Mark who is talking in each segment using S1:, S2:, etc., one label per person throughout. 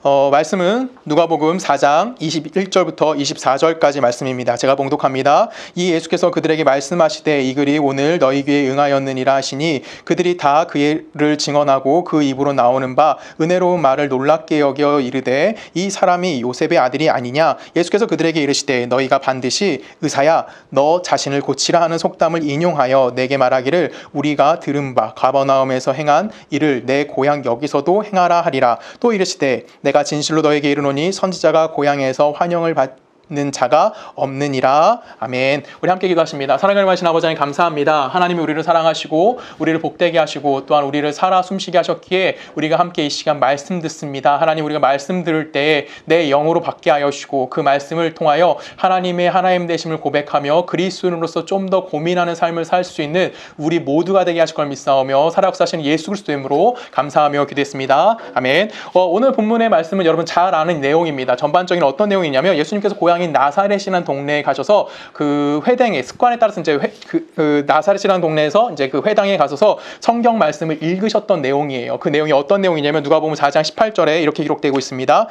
S1: 말씀은 누가복음 4장 21절부터 24절까지 말씀입니다. 제가 봉독합니다. 이 예수께서 그들에게 말씀하시되 이 글이 오늘 너희 귀에 응하였느니라 하시니 그들이 다 그를 증언하고 그 입으로 나오는 바 은혜로운 말을 놀랍게 여겨 이르되 이 사람이 요셉의 아들이 아니냐. 예수께서 그들에게 이르시되 너희가 반드시 의사야 너 자신을 고치라 하는 속담을 인용하여 내게 말하기를 우리가 들은 바 가버나움에서 행한 일을 내 고향 여기서도 행하라 하리라. 또 이르시되 내가 진실로 너에게 이르노니 선지자가 고향에서 환영을 받는 자가 없느니라. 아멘. 우리 함께 기도하십니다. 사랑을 마신 아버지 하나님 감사합니다. 하나님이 우리를 사랑하시고 우리를 복되게 하시고 또한 우리를 살아 숨쉬게 하셨기에 우리가 함께 이 시간 말씀 듣습니다. 하나님, 우리가 말씀 들을 때 내 영으로 받게 하여 주시고 그 말씀을 통하여 하나님의 하나님 되심을 고백하며 그리스도인으로서 좀 더 고민하는 삶을 살 수 있는 우리 모두가 되게 하실 걸 믿사오며 살아역사하시는 예수 그리스도의 이름으로 감사하며 기도했습니다. 아멘. 오늘 본문의 말씀은 여러분 잘 아는 내용입니다. 전반적인 어떤 내용이냐면 예수님께서 고향인 나사렛이라는 동네에 가셔서 그 회당에 습관에 따라서 이제 나사렛이라는 동네에서 이제 그 회당에 가셔서 성경 말씀을 읽으셨던 내용이에요. 그 내용이 어떤 내용이냐면 누가복음 4장 18절에 이렇게 기록되고 있습니다.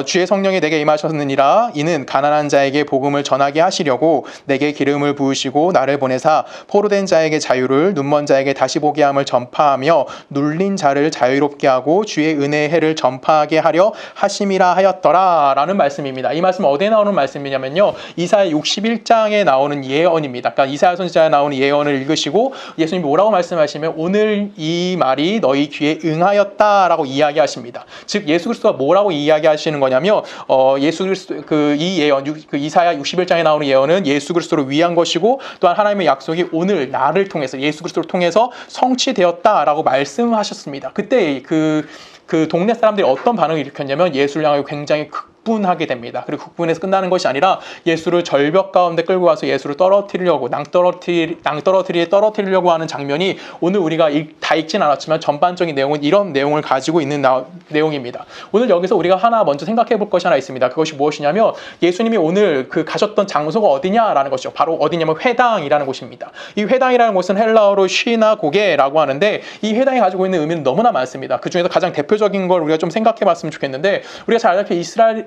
S1: 주의 성령이 내게 임하셨느니라. 이는 가난한 자에게 복음을 전하게 하시려고 내게 기름을 부으시고 나를 보내사 포로된 자에게 자유를 눈먼 자에게 다시 보게 함을 전파하며 눌린 자를 자유롭게 하고 주의 은혜의 해를 전파하게 하려 하심이라 하였더라 라는 말씀입니다. 이 말씀 어디에 나오는 말씀이냐면요, 이사야 61장에 나오는 예언입니다. 그러니까 이사야 선지자에 나오는 예언을 읽으시고 예수님이 뭐라고 말씀하시면 오늘 이 말이 너희 귀에 응하였다라고 이야기하십니다. 즉 예수 그리스도가 뭐라고 이야기하시는 거냐면 예수 그리스도 이 예언 이사야 61장에 나오는 예언은 예수 그리스도를 위한 것이고 또한 하나님의 약속이 오늘 나를 통해서 예수 그리스도를 통해서 성취되었다라고 말씀하셨습니다. 그때 그 동네 사람들이 어떤 반응을 일으켰냐면 예수를 향하여 굉장히 극분하게 됩니다. 그리고 극분해서 끝나는 것이 아니라 예수를 절벽 가운데 끌고 가서 예수를 떨어뜨리려고 낭떠러티에 떨어뜨리려고 하는 장면이 오늘 우리가 다 읽진 않았지만 전반적인 내용은 이런 내용을 가지고 있는 내용입니다. 오늘 여기서 우리가 하나 먼저 생각해 볼 것이 하나 있습니다. 그것이 무엇이냐면 예수님이 오늘 가셨던 장소가 어디냐라는 것이죠. 바로 어디냐면 회당이라는 곳입니다. 이 회당이라는 곳은 헬라어로 쉬나고게라고 하는데 이 회당이 가지고 있는 의미는 너무나 많습니다. 그 중에서 가장 대표적인 걸 우리가 좀 생각해 봤으면 좋겠는데, 우리가 잘 알다시피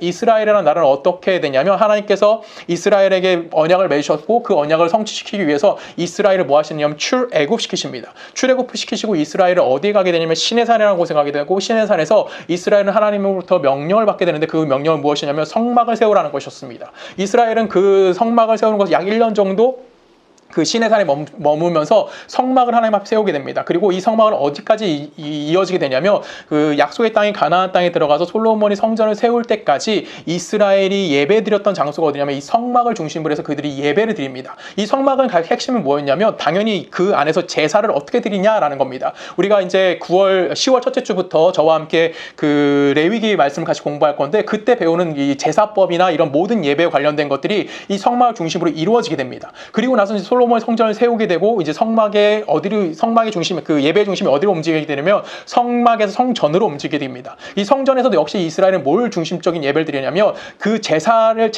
S1: 이스라엘이라는 나라는 어떻게 되냐면 하나님께서 이스라엘에게 언약을 맺으셨고 그 언약을 성취시키기 위해서 이스라엘을 뭐 하시냐면 출애굽시키십니다. 출애굽시키시고 이스라엘을 어디에 가게 되냐면 시내산이라는 곳에 가게 되고, 시내산에서 이스라엘은 하나님으로부터 명령을 받게 되는데 그 명령은 무엇이냐면 성막을 세우라는 것이었습니다. 이스라엘은 그 성막을 세우는 것을 약 1년 정도 그 시내산에 머무면서 성막을 하나님 앞에 세우게 됩니다. 그리고 이 성막은 어디까지 이어지게 되냐면 그 약속의 땅인 가나안 땅에 들어가서 솔로몬이 성전을 세울 때까지 이스라엘이 예배드렸던 장소가 어디냐면 이 성막을 중심으로 해서 그들이 예배를 드립니다. 이 성막은 핵심은 뭐였냐면 당연히 그 안에서 제사를 어떻게 드리냐라는 겁니다. 우리가 이제 10월 첫째 주부터 저와 함께 그 레위기 말씀을 같이 공부할 건데, 그때 배우는 이 제사법이나 이런 모든 예배에 관련된 것들이 이 성막을 중심으로 이루어지게 됩니다. 그리고 나서 이제 솔로몬 성전을 세우게 되고 이제 성막의 중심, 그 예배의 중심이 어디로 움직이게 되냐면 성막에서 성전으로 움직이게 됩니다. 이 성전에서도 역시 이스라엘은 뭘 중심적인 예배를 드리냐면 그 제사와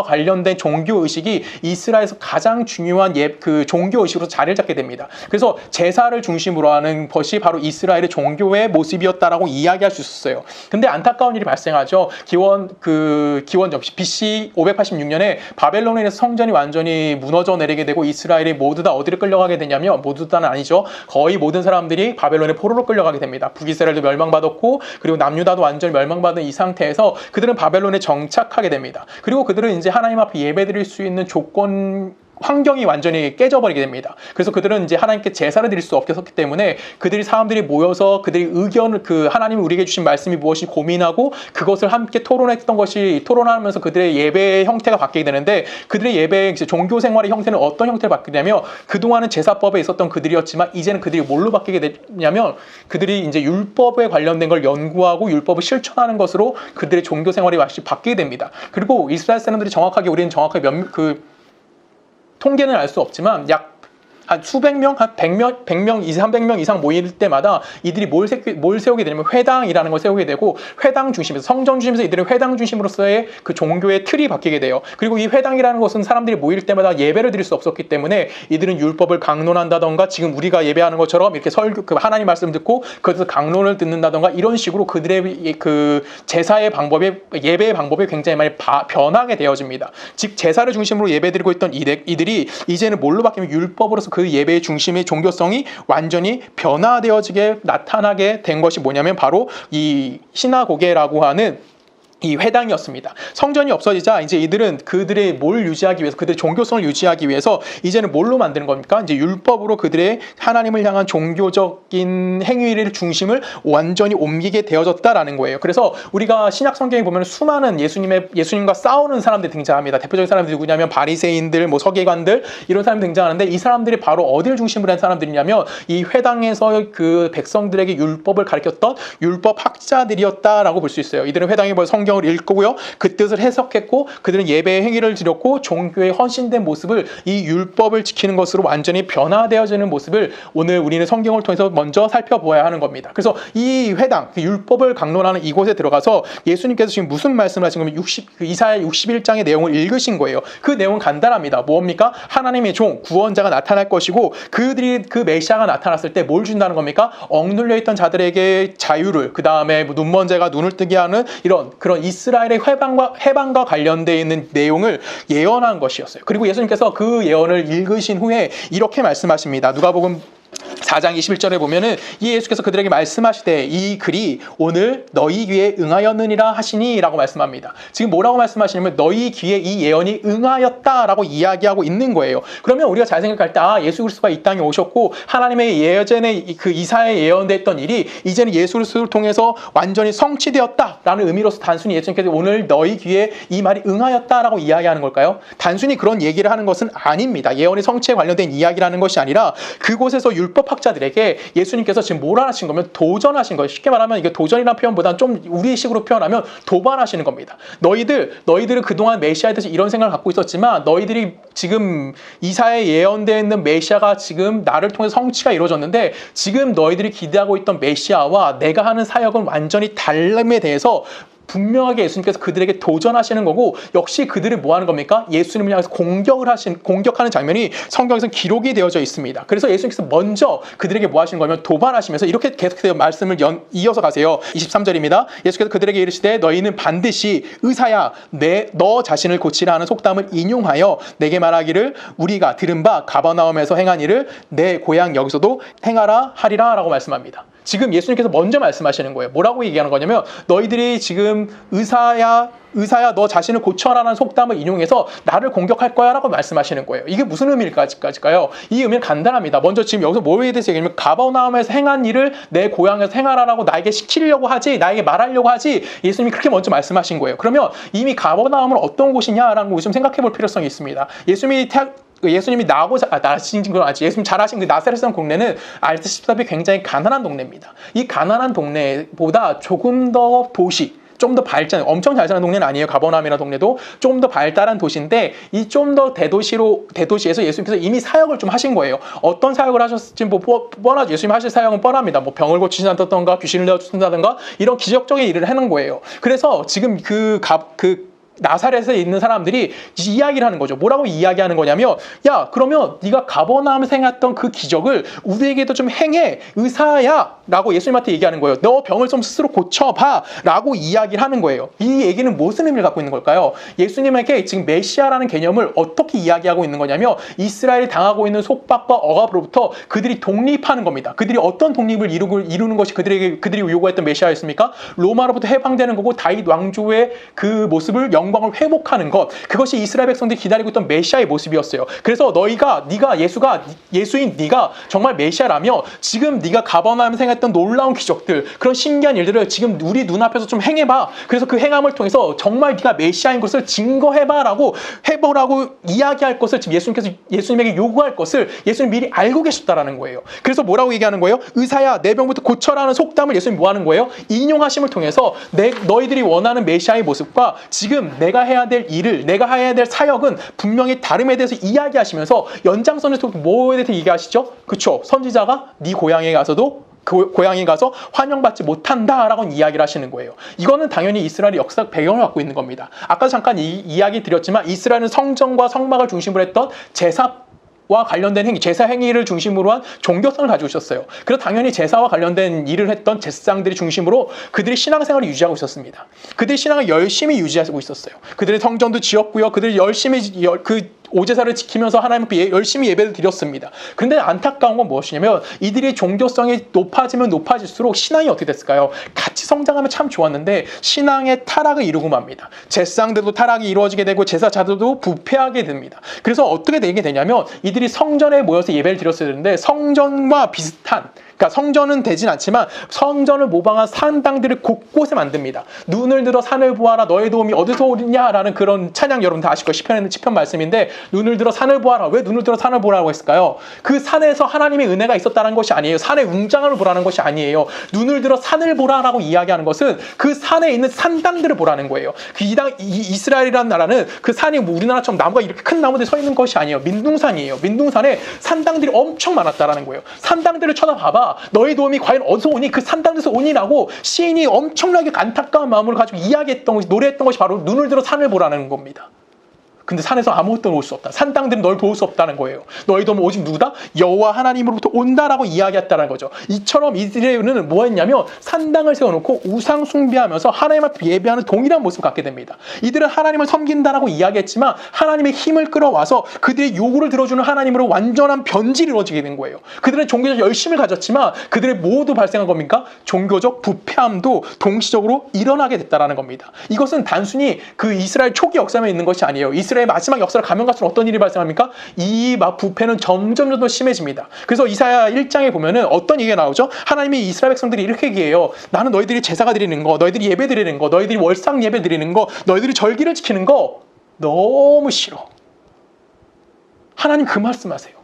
S1: 관련된 종교 의식이 이스라엘에서 가장 중요한 그 종교 의식으로 자리를 잡게 됩니다. 그래서 제사를 중심으로 하는 것이 바로 이스라엘의 종교의 모습이었다라고 이야기할 수 있었어요. 근데 안타까운 일이 발생하죠. 기원 역시 BC 586년에 바벨론에서 성전이 완전히 무너져 내리게 되고 이스라엘이 모두 다 어디를 끌려가게 되냐면, 모두 다는 아니죠, 거의 모든 사람들이 바벨론의 포로로 끌려가게 됩니다. 북이스라엘도 멸망받았고 그리고 남유다도 완전히 멸망받은 이 상태에서 그들은 바벨론에 정착하게 됩니다. 그리고 그들은 이제 하나님 앞에 예배드릴 수 있는 환경이 완전히 깨져버리게 됩니다. 그래서 그들은 이제 하나님께 제사를 드릴 수 없었기 때문에 사람들이 모여서 그들이 의견을 하나님이 우리에게 주신 말씀이 무엇이 고민하고 그것을 함께 토론하면서 그들의 예배의 형태가 바뀌게 되는데, 그들의 예배의 종교 생활의 형태는 어떤 형태를 바뀌게 되냐면 그동안은 제사법에 있었던 그들이었지만 이제는 그들이 뭘로 바뀌게 되냐면 그들이 이제 율법에 관련된 걸 연구하고 율법을 실천하는 것으로 그들의 종교 생활이 바뀌게 됩니다. 그리고 이스라엘 사람들이 우리는 정확하게 통계는 알 수 없지만 약 한 수백 명, 한 100명, 300명 이상 모일 때마다 이들이 뭘 세우게 되냐면 회당이라는 걸 세우게 되고, 회당 중심에서, 성전 중심에서 이들은 회당 중심으로서의 그 종교의 틀이 바뀌게 돼요. 그리고 이 회당이라는 것은 사람들이 모일 때마다 예배를 드릴 수 없었기 때문에 이들은 율법을 강론한다던가, 지금 우리가 예배하는 것처럼 이렇게 그 하나님 말씀 듣고 그것에서 강론을 듣는다던가, 이런 식으로 그들의 그 제사의 방법이, 예배의 방법이 굉장히 많이 변하게 되어집니다. 즉 제사를 중심으로 예배드리고 있던 이들이 이제는 뭘로 바뀌면 율법으로서 그 예배의 중심의 종교성이 완전히 변화되어지게 나타나게 된 것이 뭐냐면 바로 이 시나고게라고 하는 이 회당이었습니다. 성전이 없어지자 이제 이들은 그들의 뭘 유지하기 위해서, 그들의 종교성을 유지하기 위해서 이제는 뭘로 만드는 겁니까? 이제 율법으로 그들의 하나님을 향한 종교적인 행위를 중심을 완전히 옮기게 되어졌다라는 거예요. 그래서 우리가 신약 성경에 보면 수많은 예수님과 싸우는 사람들이 등장합니다. 대표적인 사람들이 누구냐면 바리새인들, 뭐 서기관들, 이런 사람이 등장하는데, 이 사람들이 바로 어디를 중심으로 한 사람들이냐면 이 회당에서 그 백성들에게 율법을 가르쳤던 율법 학자들이었다라고 볼 수 있어요. 이들은 회당에 뭐 성경을 읽고요, 그 뜻을 해석했고, 그들은 예배의 행위를 드렸고, 종교에 헌신된 모습을, 이 율법을 지키는 것으로 완전히 변화되어지는 모습을 오늘 우리는 성경을 통해서 먼저 살펴보아야 하는 겁니다. 그래서 이 회당, 율법을 강론하는 이곳에 들어가서 예수님께서 지금 무슨 말씀을 하신 거면 이사야 61장의 내용을 읽으신 거예요. 그 내용은 간단합니다. 뭡니까? 하나님의 종, 구원자가 나타날 것이고, 그들이 그 메시아가 나타났을 때 뭘 준다는 겁니까? 억눌려 있던 자들에게 자유를, 그 다음에 눈먼 자가 눈을 뜨게 하는 그런 이스라엘의 해방과 관련되어 있는 내용을 예언한 것이었어요. 그리고 예수님께서 그 예언을 읽으신 후에 이렇게 말씀하십니다. 누가복음 4장 21절에 보면은 이 예수께서 그들에게 말씀하시되 이 글이 오늘 너희 귀에 응하였느니라 하시니 라고 말씀합니다. 지금 뭐라고 말씀하시냐면 너희 귀에 이 예언이 응하였다라고 이야기하고 있는 거예요. 그러면 우리가 잘 생각할 때 예수 그리스도가 이 땅에 오셨고 하나님의 예전에 그 이사야에 예언됐던 일이 이제는 예수 그리스도를 통해서 완전히 성취되었다라는 의미로서 단순히 예수님께서 오늘 너희 귀에 이 말이 응하였다라고 이야기하는 걸까요? 단순히 그런 얘기를 하는 것은 아닙니다. 예언의 성취에 관련된 이야기라는 것이 아니라 그곳에서 율법학자들에게 예수님께서 지금 뭘 하신 거면 도전하신 거예요. 쉽게 말하면 이게 도전이라는 표현보다는 좀 우리식으로 표현하면 도발하시는 겁니다. 너희들은 그동안 메시아에 대해서 이런 생각을 갖고 있었지만 너희들이 지금 이사야에 예언되어 있는 메시아가 지금 나를 통해서 성취가 이루어졌는데 지금 너희들이 기대하고 있던 메시아와 내가 하는 사역은 완전히 다름에 대해서 분명하게 예수님께서 그들에게 도전하시는 거고, 역시 그들을 뭐 하는 겁니까? 예수님을 향해서 공격하는 장면이 성경에서 기록이 되어져 있습니다. 그래서 예수님께서 먼저 그들에게 뭐 하시는 거냐면 도발하시면서 이렇게 계속해서 말씀을 이어서 가세요. 23절입니다. 예수께서 그들에게 이르시되 너희는 반드시 의사야 너 자신을 고치라 하는 속담을 인용하여 내게 말하기를 우리가 들은 바 가버나움에서 행한 일을 내 고향 여기서도 행하라 하리라 라고 말씀합니다. 지금 예수님께서 먼저 말씀하시는 거예요. 뭐라고 얘기하는 거냐면 너희들이 지금 의사야 너 자신을 고쳐라라는 속담을 인용해서 나를 공격할 거야 라고 말씀하시는 거예요. 이게 무슨 의미일까요? 이 의미는 간단합니다. 먼저 지금 여기서 뭐에 대해서 얘기하면 가버나움에서 행한 일을 내 고향에서 행하라라고 나에게 시키려고 하지, 나에게 말하려고 하지, 예수님이 그렇게 먼저 말씀하신 거예요. 그러면 이미 가버나움은 어떤 곳이냐라는 거 좀 생각해 볼 필요성이 있습니다. 예수님이 나신 건 아니지. 예수님 잘하신 그 나사렛이라는 동네는 알다시피 굉장히 가난한 동네입니다. 이 가난한 동네보다 조금 더 좀 더 발전, 엄청 잘 사는 동네는 아니에요. 가버나움이라는 동네도 좀 더 발달한 도시인데 이 좀 더 대도시에서 예수님께서 이미 사역을 좀 하신 거예요. 어떤 사역을 하셨을지 뻔하죠. 예수님 하실 사역은 뻔합니다. 병을 고치신다던가 귀신을 내어주신다던가 이런 기적적인 일을 하는 거예요. 그래서 지금 나사렛에 있는 사람들이 이야기를 하는 거죠. 뭐라고 이야기하는 거냐면 야, 그러면 네가 가버나움에서 행했던 그 기적을 우리에게도 좀 행해, 의사야 라고 예수님한테 얘기하는 거예요. 너 병을 좀 스스로 고쳐봐 라고 이야기를 하는 거예요. 이 얘기는 무슨 의미를 갖고 있는 걸까요? 예수님에게 지금 메시아라는 개념을 어떻게 이야기하고 있는 거냐면 이스라엘이 당하고 있는 속박과 억압으로부터 그들이 독립하는 겁니다. 그들이 어떤 독립을 이루는 것이 그들이 요구했던 메시아였습니까? 로마로부터 해방되는 거고 다윗 왕조의 그 모습을 영광을 회복하는 것, 그것이 이스라엘 백성들이 기다리고 있던 메시아의 모습이었어요. 그래서 예수인 네가 정말 메시아라며 지금 네가 가버나움에서 행했던 놀라운 기적들, 그런 신기한 일들을 지금 우리 눈앞에서 좀 행해봐. 그래서 그 행함을 통해서 정말 네가 메시아인 것을 증거해보라고 이야기할 것을 지금 예수님에게 요구할 것을 예수님 미리 알고 계셨다라는 거예요. 그래서 뭐라고 얘기하는 거예요? 의사야 내 병부터 고쳐라는 속담을 예수님 뭐 하는 거예요? 인용하심을 통해서 너희들이 원하는 메시아의 모습과 지금 내가 해야 될 일을, 내가 해야 될 사역은 분명히 다름에 대해서 이야기하시면서 연장선에서 뭐에 대해서 얘기하시죠? 그쵸? 선지자가 네 고향에 가서도 그 고향에 가서 환영받지 못한다라고 이야기를 하시는 거예요. 이거는 당연히 이스라엘의 역사적 배경을 갖고 있는 겁니다. 아까 잠깐 이야기 드렸지만 이스라엘은 성전과 성막을 중심으로 했던 제사와 관련된 행위, 제사 행위를 중심으로 한 종교성을 가지고 있었어요. 그래서 당연히 제사와 관련된 일을 했던 제사장들이 중심으로 그들이 신앙생활을 유지하고 있었습니다. 그들이 신앙을 열심히 유지하고 있었어요. 그들의 성전도 지었고요. 그들이 열심히 오제사를 지키면서 하나님 앞에 열심히 예배를 드렸습니다. 그런데 안타까운 건 무엇이냐면 이들의 종교성이 높아지면 높아질수록 신앙이 어떻게 됐을까요? 같이 성장하면 참 좋았는데 신앙의 타락을 이루고 맙니다. 제사장들도 타락이 이루어지게 되고 제사자들도 부패하게 됩니다. 그래서 어떻게 되게 되냐면 이들이 성전에 모여서 예배를 드렸어야 되는데 성전과 비슷한, 그러니까 성전은 되진 않지만 성전을 모방한 산당들을 곳곳에 만듭니다. 눈을 들어 산을 보아라, 너의 도움이 어디서 오느냐라는 그런 찬양, 여러분 다 아실 거예요. 시편 말씀인데 눈을 들어 산을 보아라. 왜 눈을 들어 산을 보라고 했을까요? 그 산에서 하나님의 은혜가 있었다는 것이 아니에요. 산의 웅장함을 보라는 것이 아니에요. 눈을 들어 산을 보라라고 이야기하는 것은 그 산에 있는 산당들을 보라는 거예요. 이스라엘이라는 나라는 그 산이 우리나라처럼 나무가 이렇게 큰 나무들이 서 있는 것이 아니에요. 민둥산이에요. 민둥산에 산당들이 엄청 많았다라는 거예요. 산당들을 쳐다봐봐. 너의 도움이 과연 어디서 오니? 그 산당에서 오니라고 시인이 엄청나게 안타까운 마음을 가지고 이야기했던 것이, 노래했던 것이 바로 눈을 들어 산을 보라는 겁니다. 근데 산에서 아무것도 올 수 없다. 산당들은 널 도울 수 없다는 거예요. 너희 도움은 오직 누구다? 여호와 하나님으로부터 온다라고 이야기했다는 거죠. 이처럼 이스라엘은 뭐 했냐면 산당을 세워놓고 우상 숭배하면서 하나님 앞에 예배하는 동일한 모습을 갖게 됩니다. 이들은 하나님을 섬긴다라고 이야기했지만 하나님의 힘을 끌어와서 그들의 요구를 들어주는 하나님으로 완전한 변질이 이루어지게 된 거예요. 그들은 종교적 열심을 가졌지만 그들의 모두 발생한 겁니까? 종교적 부패함도 동시적으로 일어나게 됐다는 겁니다. 이것은 단순히 그 이스라엘 초기 역사만 있는 것이 아니에요. 이스라엘 마지막 역사를 가면 갈수록 어떤 일이 발생합니까? 이 부패는 점점 더 심해집니다. 그래서 이사야 1장에 보면은 어떤 얘기가 나오죠? 하나님이 이스라엘 백성들이 이렇게 얘기해요. 나는 너희들이 제사가 드리는 거, 너희들이 예배 드리는 거, 너희들이 월상 예배 드리는 거, 너희들이 절기를 지키는 거 너무 싫어. 하나님 그 말씀하세요.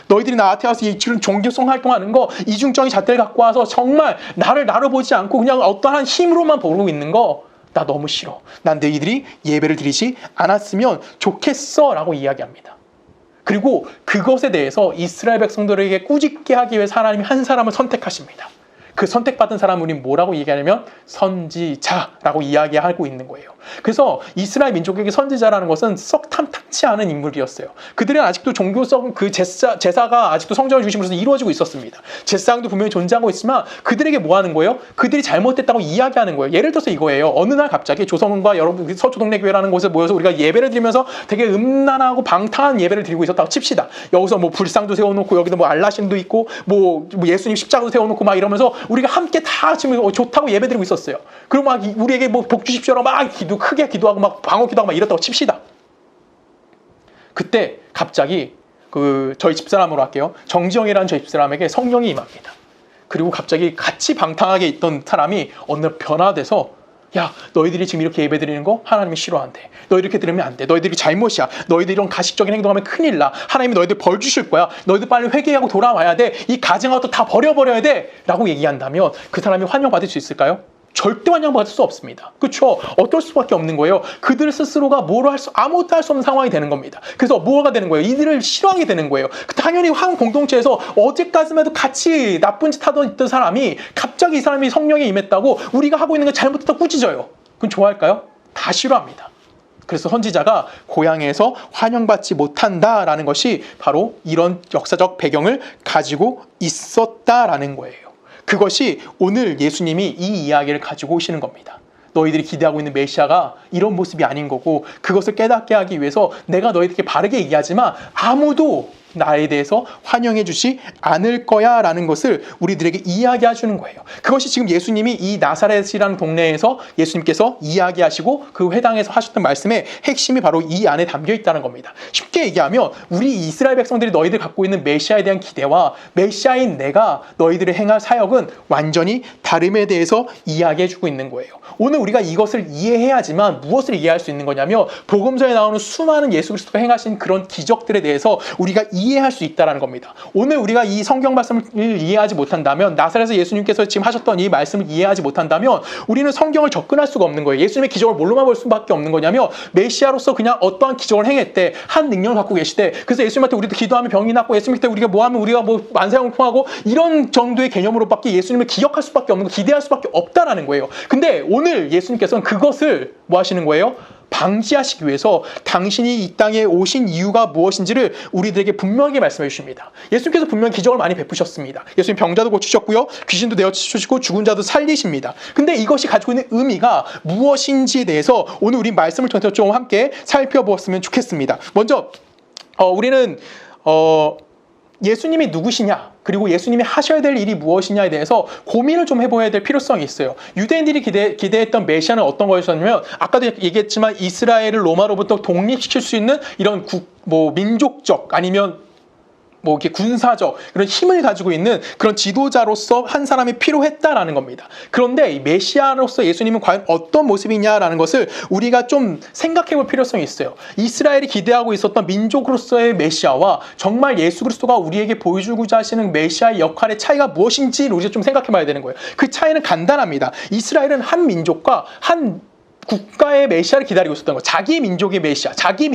S1: 너희들이 나한테 와서 이런 종교성 활동하는 거, 이중적인 잣대를 갖고 와서 정말 나를 보지 않고 그냥 어떠한 힘으로만 보고 있는 거 나 너무 싫어. 난 너희들이 예배를 드리지 않았으면 좋겠어 라고 이야기합니다. 그리고 그것에 대해서 이스라엘 백성들에게 꾸짖게 하기 위해서 하나님이 한 사람을 선택하십니다. 그 선택받은 사람은 우리 뭐라고 얘기하냐면 선지자라고 이야기하고 있는 거예요. 그래서 이스라엘 민족에게 선지자라는 것은 썩 탐탁치 않은 인물이었어요. 그들은 아직도 종교성 그 제사가 아직도 성전을 중심으로 해서 이루어지고 있었습니다. 제사장도 분명히 존재하고 있지만 그들에게 뭐 하는 거예요? 그들이 잘못됐다고 이야기하는 거예요. 예를 들어서 이거예요. 어느 날 갑자기 조성과 여러분 서초동네교회라는 곳에 모여서 우리가 예배를 드리면서 되게 음란하고 방탕한 예배를 드리고 있었다고 칩시다. 여기서 뭐 불상도 세워놓고 여기도 뭐 알라신도 있고 뭐 예수님 십자가도 세워놓고 막 이러면서 우리가 함께 다 지금 좋다고 예배드리고 있었어요. 그리고 막 우리에게 뭐 복 주십시오라고 막 크게 기도하고 막 방어 기도하고 막 이랬다고 칩시다. 그때 갑자기 저희 집사람으로 할게요. 정지영이라는 저희 집사람에게 성령이 임합니다. 그리고 갑자기 같이 방탕하게 있던 사람이 어느 날 변화돼서 야, 너희들이 지금 이렇게 예배드리는 거 하나님이 싫어한대. 너희 이렇게 들으면 안 돼. 너희들이 잘못이야. 너희들이 이런 가식적인 행동하면 큰일 나. 하나님이 너희들 벌 주실 거야. 너희들 빨리 회개하고 돌아와야 돼. 이 가증하고 다 버려버려야 돼. 라고 얘기한다면 그 사람이 환영받을 수 있을까요? 절대 환영받을 수 없습니다. 그렇죠? 어떨 수밖에 없는 거예요. 그들 스스로가 아무것도 할 수 없는 상황이 되는 겁니다. 그래서 뭐가 되는 거예요? 이들을 싫어하게 되는 거예요. 당연히 한 공동체에서 어제까지만 해도 같이 나쁜 짓 하던 있던 사람이 갑자기 이 사람이 성령에 임했다고 우리가 하고 있는 게 잘못했다고 꾸짖어요. 그럼 좋아할까요? 다 싫어합니다. 그래서 선지자가 고향에서 환영받지 못한다라는 것이 바로 이런 역사적 배경을 가지고 있었다라는 거예요. 그것이 오늘 예수님이 이 이야기를 가지고 오시는 겁니다. 너희들이 기대하고 있는 메시아가 이런 모습이 아닌 거고 그것을 깨닫게 하기 위해서 내가 너희들에게 바르게 얘기하지만 아무도 나에 대해서 환영해 주지 않을 거야 라는 것을 우리들에게 이야기해 주는 거예요. 그것이 지금 예수님이 이 나사렛이라는 동네에서 예수님께서 이야기하시고 그 회당에서 하셨던 말씀의 핵심이 바로 이 안에 담겨 있다는 겁니다. 쉽게 얘기하면 우리 이스라엘 백성들이 너희들 갖고 있는 메시아에 대한 기대와 메시아인 내가 너희들이 행할 사역은 완전히 다름에 대해서 이야기해 주고 있는 거예요. 오늘 우리가 이것을 이해해야지만 무엇을 이해할 수 있는 거냐면 복음서에 나오는 수많은 예수 그리스도가 행하신 그런 기적들에 대해서 우리가 이해할 수 있다는 겁니다. 오늘 우리가 이 성경 말씀을 이해하지 못한다면, 나사렛에서 예수님께서 지금 하셨던 이 말씀을 이해하지 못한다면 우리는 성경을 접근할 수가 없는 거예요. 예수님의 기적을 뭘로만 볼 수밖에 없는 거냐면 메시아로서 그냥 어떠한 기적을 행했대, 한 능력을 갖고 계시대. 그래서 예수님한테 우리도 기도하면 병이 낫고, 예수님한테 우리가 뭐 하면 우리가 뭐 만사형을 통하고, 이런 정도의 개념으로밖에 예수님을 기억할 수밖에 없는 거, 기대할 수밖에 없다라는 거예요. 근데 오늘 예수님께서는 그것을 뭐 하시는 거예요? 방지하시기 위해서 당신이 이 땅에 오신 이유가 무엇인지를 우리들에게 분명하게 말씀해 주십니다. 예수님께서 분명히 기적을 많이 베푸셨습니다. 예수님 병자도 고치셨고요, 귀신도 내어치시고 죽은 자도 살리십니다. 근데 이것이 가지고 있는 의미가 무엇인지에 대해서 오늘 우리 말씀을 통해서 좀 함께 살펴보았으면 좋겠습니다. 먼저 우리는 예수님이 누구시냐, 그리고 예수님이 하셔야 될 일이 무엇이냐에 대해서 고민을 좀 해봐야 될 필요성이 있어요. 유대인들이 기대했던 메시아는 어떤 거였냐면, 아까도 얘기했지만 이스라엘을 로마로부터 독립시킬 수 있는 이런 민족적 아니면 이렇게 군사적 그런 힘을 가지고 있는 그런 지도자로서 한 사람이 필요했다라는 겁니다. 그런데 이 메시아로서 예수님은 과연 어떤 모습이냐라는 것을 우리가 좀 생각해 볼 필요성이 있어요. 이스라엘이 기대하고 있었던 민족으로서의 메시아와 정말 예수 그리스도가 우리에게 보여주고자 하시는 메시아의 역할의 차이가 무엇인지를 우리가 좀 생각해 봐야 되는 거예요. 그 차이는 간단합니다. 이스라엘은 한 민족과 한 국가의 메시아를 기다리고 있었던 거, 자기 민족의 메시아, 자기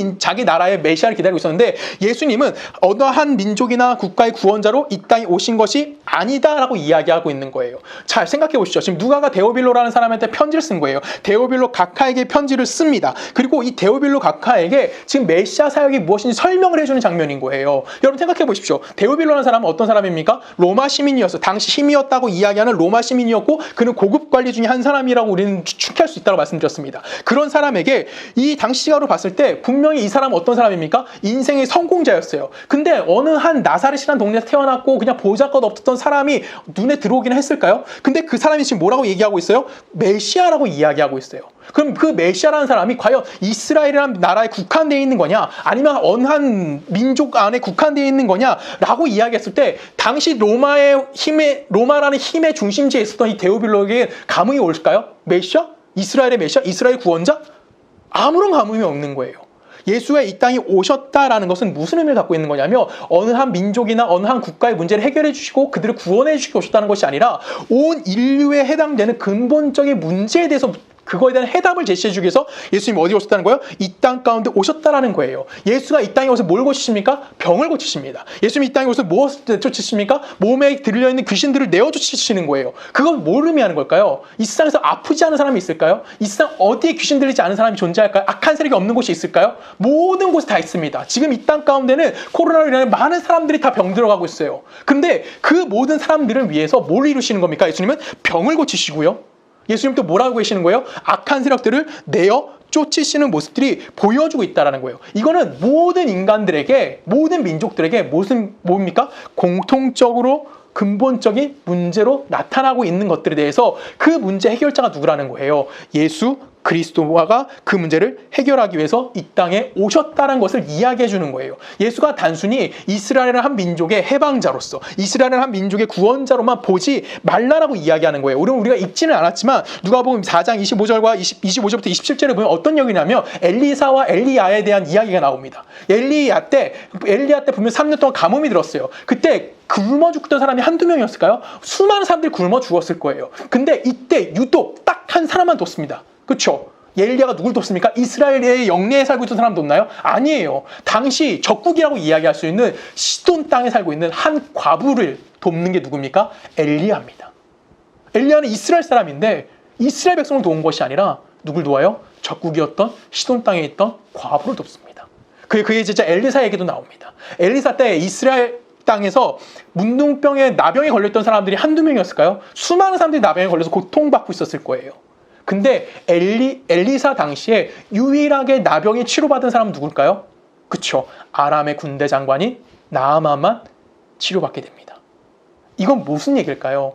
S1: 나라의 메시아를 기다리고 있었는데, 예수님은 어느 한 민족이나 국가의 구원자로 이 땅에 오신 것이 아니다라고 이야기하고 있는 거예요. 잘 생각해 보시죠. 지금 누가가 데오빌로라는 사람한테 편지를 쓴 거예요. 데오빌로 각하에게 편지를 씁니다. 그리고 이 데오빌로 각하에게 지금 메시아 사역이 무엇인지 설명을 해주는 장면인 거예요. 여러분 생각해 보십시오. 데오빌로라는 사람은 어떤 사람입니까? 로마 시민이었어요. 당시 힘이었다고 이야기하는 로마 시민이었고, 그는 고급 관리 중에 한 사람이라고 우리는 추측할 수 있다고 말씀드렸습니다. 그런 사람에게 이 당시 시각으로 봤을 때 분명히 이 사람은 어떤 사람입니까? 인생의 성공자였어요. 근데 어느 한 나사렛이라는 동네에서 태어났고 그냥 보잘것 없었던 사람이 눈에 들어오기는 했을까요? 근데 그 사람이 지금 뭐라고 얘기하고 있어요? 메시아라고 이야기하고 있어요. 그럼 그 메시아라는 사람이 과연 이스라엘이라는 나라에 국한되어 있는 거냐, 아니면 어느 한 민족 안에 국한되어 있는 거냐라고 이야기했을 때, 당시 로마라는 힘의 중심지에 있었던 이 데오빌로에게 감흥이 올까요? 메시아? 이스라엘의 메시아? 이스라엘 구원자? 아무런 감흥이 없는 거예요. 예수가 이 땅에 오셨다라는 것은 무슨 의미를 갖고 있는 거냐면, 어느 한 민족이나 어느 한 국가의 문제를 해결해 주시고 그들을 구원해 주시기 오셨다는 것이 아니라 온 인류에 해당되는 근본적인 문제에 대해서 그거에 대한 해답을 제시해 주기 위해서 예수님이 어디 오셨다는 거예요? 이 땅 가운데 오셨다라는 거예요. 예수가 이 땅에 오셔서 뭘 고치십니까? 병을 고치십니다. 예수님이 이 땅에 오셔서 무엇을 내쫓으십니까? 몸에 들려있는 귀신들을 내어쫓으시는 거예요. 그건 뭘 의미하는 걸까요? 이 세상에서 아프지 않은 사람이 있을까요? 이 세상 어디에 귀신 들리지 않은 사람이 존재할까요? 악한 세력이 없는 곳이 있을까요? 모든 곳에 다 있습니다. 지금 이 땅 가운데는 코로나로 인해 많은 사람들이 다 병들어가고 있어요. 근데 그 모든 사람들을 위해서 뭘 이루시는 겁니까? 예수님은 병을 고치시고요, 예수님 또 뭐라고 계시는 거예요? 악한 세력들을 내어 쫓으시는 모습들이 보여주고 있다는 거예요. 이거는 모든 인간들에게, 모든 민족들에게 뭡니까? 공통적으로 근본적인 문제로 나타나고 있는 것들에 대해서 그 문제 해결자가 누구라는 거예요? 예수 그리스도가 그 문제를 해결하기 위해서 이 땅에 오셨다는 것을 이야기해 주는 거예요. 예수가 단순히 이스라엘의 한 민족의 해방자로서, 이스라엘의 한 민족의 구원자로만 보지 말라라고 이야기하는 거예요. 우리가 읽지는 않았지만 누가복음 4장 25절과 25절부터 27절에 보면 어떤 얘기냐면, 엘리사와 엘리야에 대한 이야기가 나옵니다. 엘리야 때 분명 3년 동안 가뭄이 들었어요. 그때 굶어 죽던 사람이 한두 명이었을까요? 수많은 사람들이 굶어 죽었을 거예요. 근데 이때 유독 딱 한 사람만 뒀습니다. 그렇죠? 엘리야가 누굴 돕습니까? 이스라엘의 영내에 살고 있던 사람 돕나요? 아니에요. 당시 적국이라고 이야기할 수 있는 시돈 땅에 살고 있는 한 과부를 돕는 게 누굽니까? 엘리야입니다. 엘리야는 이스라엘 사람인데 이스라엘 백성을 도운 것이 아니라 누굴 도와요? 적국이었던 시돈 땅에 있던 과부를 돕습니다. 그의 제자 엘리사 얘기도 나옵니다. 엘리사 때 이스라엘 땅에서 문둥병에 나병에 걸렸던 사람들이 한두 명이었을까요? 수많은 사람들이 나병에 걸려서 고통받고 있었을 거예요. 근데 엘리사 당시에 유일하게 나병이 치료받은 사람은 누굴까요? 그쵸, 아람의 군대 장관인 나아만만 치료받게 됩니다. 이건 무슨 얘기일까요?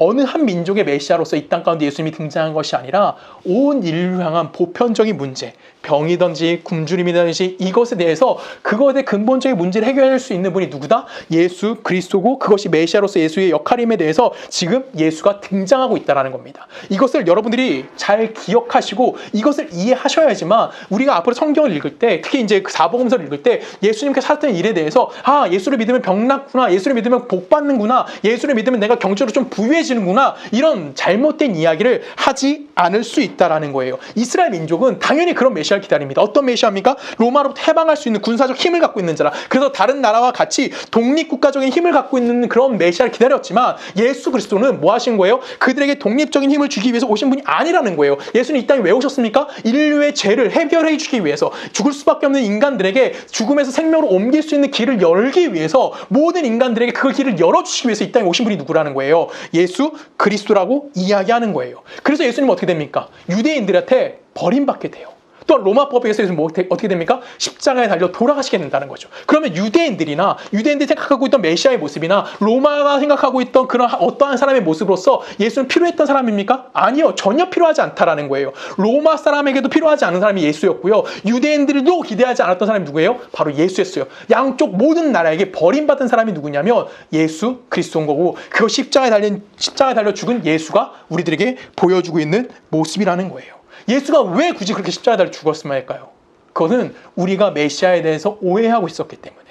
S1: 어느 한 민족의 메시아로서 이 땅 가운데 예수님이 등장한 것이 아니라 온 인류를 향한 보편적인 문제, 병이든지 굶주림이든지 이것에 대해서 그것에 대해 근본적인 문제를 해결할 수 있는 분이 누구다? 예수 그리스도고 그것이 메시아로서 예수의 역할임에 대해서 지금 예수가 등장하고 있다는 겁니다. 이것을 여러분들이 잘 기억하시고 이것을 이해하셔야지만 우리가 앞으로 성경을 읽을 때, 특히 이제 그 사복음서를 읽을 때 예수님께서 하셨던 일에 대해서 예수를 믿으면 병 낫구나, 예수를 믿으면 복 받는구나, 예수를 믿으면 내가 경제로 좀 부유해지는구나, 이런 잘못된 이야기를 하지 않을 수 있다라는 거예요. 이스라엘 민족은 당연히 그런 메시아를 기다립니다. 어떤 메시아입니까? 로마로부터 해방할 수 있는 군사적 힘을 갖고 있는 자라. 그래서 다른 나라와 같이 독립국가적인 힘을 갖고 있는 그런 메시아를 기다렸지만 예수 그리스도는 뭐 하신 거예요? 그들에게 독립적인 힘을 주기 위해서 오신 분이 아니라는 거예요. 예수는 이 땅에 왜 오셨습니까? 인류의 죄를 해결해 주기 위해서, 죽을 수밖에 없는 인간들에게 죽음에서 생명으로 옮길 수 있는 길을 열기 위해서, 모든 인간들에게 그 길을 열어주시기 위해서 이 땅에 오신 분이 누구라는 거예요? 예수 그리스도라고 이야기하는 거예요. 그래서 예수님은 어떻게 됩니까? 유대인들한테 버림받게 돼요. 또 로마법에 의해서 어떻게 됩니까? 십자가에 달려 돌아가시게 된다는 거죠. 그러면 유대인들이 생각하고 있던 메시아의 모습이나 로마가 생각하고 있던 그런 어떠한 사람의 모습으로서 예수는 필요했던 사람입니까? 아니요. 전혀 필요하지 않다라는 거예요. 로마 사람에게도 필요하지 않은 사람이 예수였고요. 유대인들도 기대하지 않았던 사람이 누구예요? 바로 예수였어요. 양쪽 모든 나라에게 버림받은 사람이 누구냐면 예수 그리스도인 거고, 그거 십자가에 달려 죽은 예수가 우리들에게 보여주고 있는 모습이라는 거예요. 예수가 왜 굳이 그렇게 십자가에 달려 죽었으면 할까요? 그것은 우리가 메시아에 대해서 오해하고 있었기 때문에,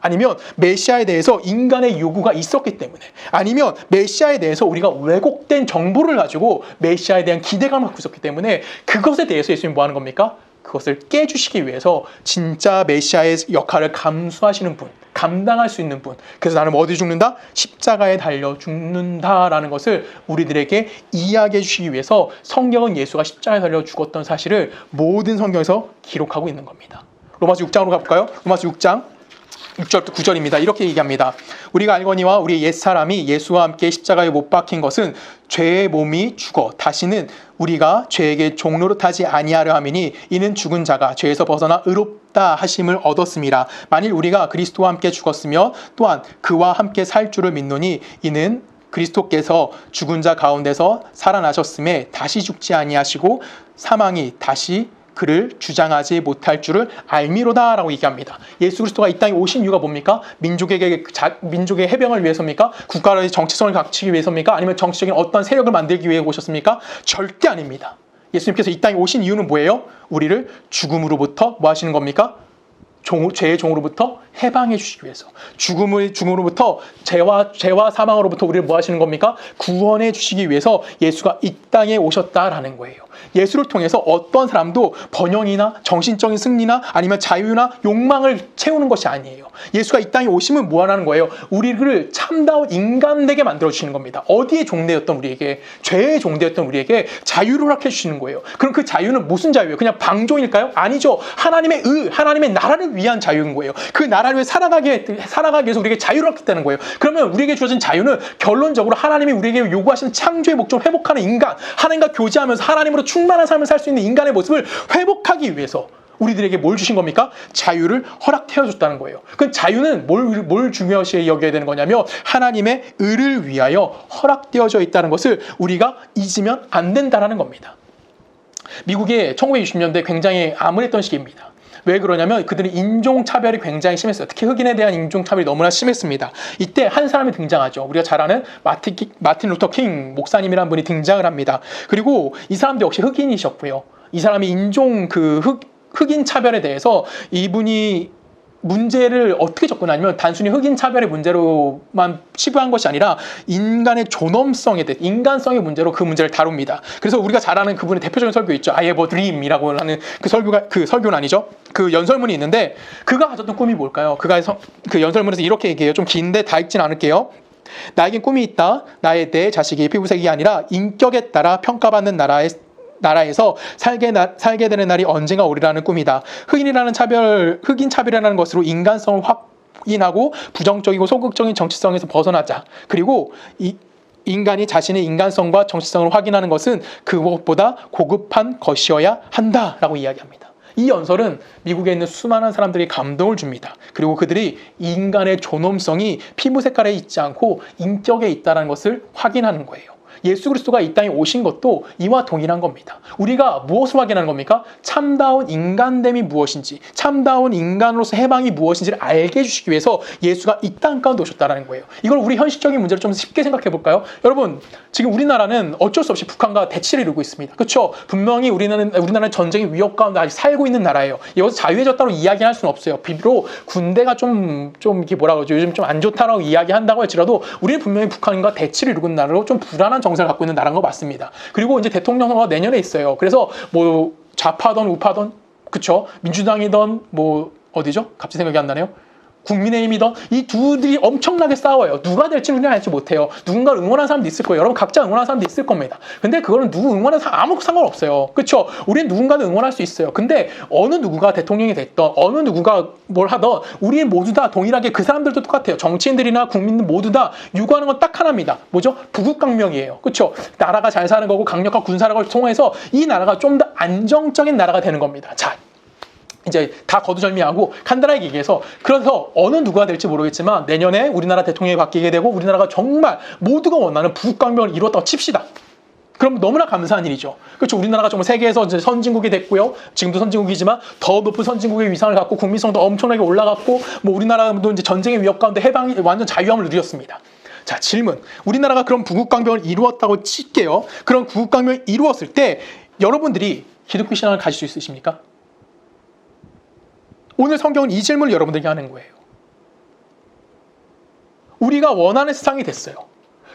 S1: 아니면 메시아에 대해서 인간의 요구가 있었기 때문에, 아니면 메시아에 대해서 우리가 왜곡된 정보를 가지고 메시아에 대한 기대감을 갖고 있었기 때문에, 그것에 대해서 예수님이 뭐 하는 겁니까? 그것을 깨주시기 위해서 진짜 메시아의 역할을 감수하시는 분, 감당할 수 있는 분, 그래서 나는 어디 죽는다? 십자가에 달려 죽는다라는 것을 우리들에게 이야기해 주시기 위해서 성경은 예수가 십자가에 달려 죽었던 사실을 모든 성경에서 기록하고 있는 겁니다. 로마서 6장으로 가볼까요? 로마서 6장 6절부터 9절입니다. 이렇게 얘기합니다. 우리가 알거니와 우리 옛사람이 예수와 함께 십자가에 못 박힌 것은 죄의 몸이 죽어 다시는 우리가 죄에게 종노릇하지 아니하려 함이니, 이는 죽은 자가 죄에서 벗어나 의롭다 하심을 얻었음이라. 만일 우리가 그리스도와 함께 죽었으며 또한 그와 함께 살 줄을 믿노니, 이는 그리스도께서 죽은 자 가운데서 살아나셨음에 다시 죽지 아니하시고 사망이 다시 그를 주장하지 못할 줄을 알미로다 라고 얘기합니다. 예수 그리스도가 이 땅에 오신 이유가 뭡니까? 민족의 해병을 위해서입니까? 국가의 정체성을 갖추기 위해서입니까? 아니면 정치적인 어떤 세력을 만들기 위해 오셨습니까? 절대 아닙니다. 예수님께서 이 땅에 오신 이유는 뭐예요? 우리를 죽음으로부터 뭐 하시는 겁니까? 죄의 종으로부터 해방해 주시기 위해서, 죽음으로부터 죄와 사망으로부터 우리를 뭐 하시는 겁니까? 구원해 주시기 위해서 예수가 이 땅에 오셨다라는 거예요. 예수를 통해서 어떤 사람도 번영이나 정신적인 승리나 아니면 자유나 욕망을 채우는 것이 아니에요. 예수가 이 땅에 오시면 뭐 하라는 거예요? 우리를 참다운 인간 되게 만들어주시는 겁니다. 어디에 종되었던 우리에게, 죄의 종되었던 우리에게 자유를 허락해 주시는 거예요. 그럼 그 자유는 무슨 자유예요? 그냥 방종일까요? 아니죠. 하나님의 하나님의 나라를 위한 자유인 거예요. 그 나라를 위해 살아가기 위해서 우리에게 자유를 얻겠다는 거예요. 그러면 우리에게 주어진 자유는 결론적으로 하나님이 우리에게 요구하시는 창조의 목적을 회복하는 인간, 하나님과 교제하면서 하나님으로 충만한 삶을 살 수 있는 인간의 모습을 회복하기 위해서 우리들에게 뭘 주신 겁니까? 자유를 허락해 줬다는 거예요. 그 자유는 뭘 중요시 여겨야 되는 거냐면 하나님의 의를 위하여 허락되어져 있다는 것을 우리가 잊으면 안 된다는 겁니다. 미국의 1960년대 굉장히 암울했던 시기입니다. 왜 그러냐면 그들은 인종차별이 굉장히 심했어요. 특히 흑인에 대한 인종차별이 너무나 심했습니다. 이때 한 사람이 등장하죠. 우리가 잘 아는 마틴 루터 킹 목사님이라는 분이 등장을 합니다. 그리고 이 사람도 역시 흑인이셨고요. 이 사람이 흑인 차별에 대해서 이분이 문제를 어떻게 접근하냐면 단순히 흑인 차별의 문제로만 치부한 것이 아니라 인간의 존엄성에 대해, 인간성의 문제로 그 문제를 다룹니다. 그래서 우리가 잘 아는 그분의 대표적인 설교 있죠. I have a dream이라고 하는 그 설교는 아니죠. 그 연설문이 있는데 그가 가졌던 꿈이 뭘까요? 그 연설문에서 이렇게 얘기해요. 좀 긴데 다 읽진 않을게요. 나에겐 꿈이 있다. 나의 내 자식이 피부색이 아니라 인격에 따라 평가받는 나라에서 살게 되는 날이 언젠가 오리라는 꿈이다. 흑인 차별이라는 것으로 인간성을 확인하고 부정적이고 소극적인 정치성에서 벗어나자. 그리고 인간이 자신의 인간성과 정치성을 확인하는 것은 그것보다 고급한 것이어야 한다라고 이야기합니다. 이 연설은 미국에 있는 수많은 사람들이 감동을 줍니다. 그리고 그들이 인간의 존엄성이 피부 색깔에 있지 않고 인격에 있다는 것을 확인하는 거예요. 예수 그리스도가 이 땅에 오신 것도 이와 동일한 겁니다. 우리가 무엇을 확인하는 겁니까? 참다운 인간됨이 무엇인지, 참다운 인간으로서 해방이 무엇인지를 알게 해주시기 위해서 예수가 이 땅 가운데 오셨다는 거예요. 이걸 우리 현실적인 문제를 좀 쉽게 생각해 볼까요? 여러분, 지금 우리나라는 어쩔 수 없이 북한과 대치를 이루고 있습니다. 그렇죠? 분명히 우리나라는 전쟁의 위협 가운데 아직 살고 있는 나라예요. 여기서 자유해졌다고 이야기할 수는 없어요. 비록 군대가 좀 이게 뭐라 그러죠? 요즘 좀 안 좋다라고 이야기한다고 할지라도 우리는 분명히 북한과 대치를 이루고 있는 나라로 좀 불안한 정세를 갖고 있는 나라인 거 맞습니다. 그리고 이제 대통령 선거가 내년에 있어요. 그래서 뭐 좌파든 우파든, 그쵸? 민주당이든 뭐 어디죠? 갑자기 생각이 안 나네요. 국민의힘이든 이 둘이 엄청나게 싸워요. 누가 될지는 우리는 알지 못해요. 누군가 응원하는 사람도 있을 거예요. 여러분 각자 응원하는 사람도 있을 겁니다. 근데 그거는 누구 응원하는 사람 아무 상관없어요. 그렇죠? 우리는 누군가는 응원할 수 있어요. 근데 어느 누구가 대통령이 됐던 어느 누구가 뭘 하던 우리는 모두 다 동일하게 그 사람들도 똑같아요. 정치인들이나 국민들 모두 다 요구하는 건 딱 하나입니다. 뭐죠? 부국강명이에요. 그렇죠? 나라가 잘 사는 거고 강력한 군사력을 통해서 이 나라가 좀 더 안정적인 나라가 되는 겁니다. 자, 이제 다 거두절미하고 간단하게 얘기해서 그래서 어느 누가 될지 모르겠지만 내년에 우리나라 대통령이 바뀌게 되고 우리나라가 정말 모두가 원하는 부국강명을 이루었다고 칩시다. 그럼 너무나 감사한 일이죠. 그렇죠. 우리나라가 정말 세계에서 이제 선진국이 됐고요. 지금도 선진국이지만 더 높은 선진국의 위상을 갖고 국민성도 엄청나게 올라갔고 뭐 우리나라도 이제 전쟁의 위협 가운데 해방이 완전 자유함을 누렸습니다. 자, 질문. 우리나라가 그런 부국강명을 이루었다고 칠게요. 그런 부국강명을 이루었을 때 여러분들이 기독교 신앙을 가질 수 있으십니까? 오늘 성경은 이 질문을 여러분들에게 하는 거예요. 우리가 원하는 세상이 됐어요.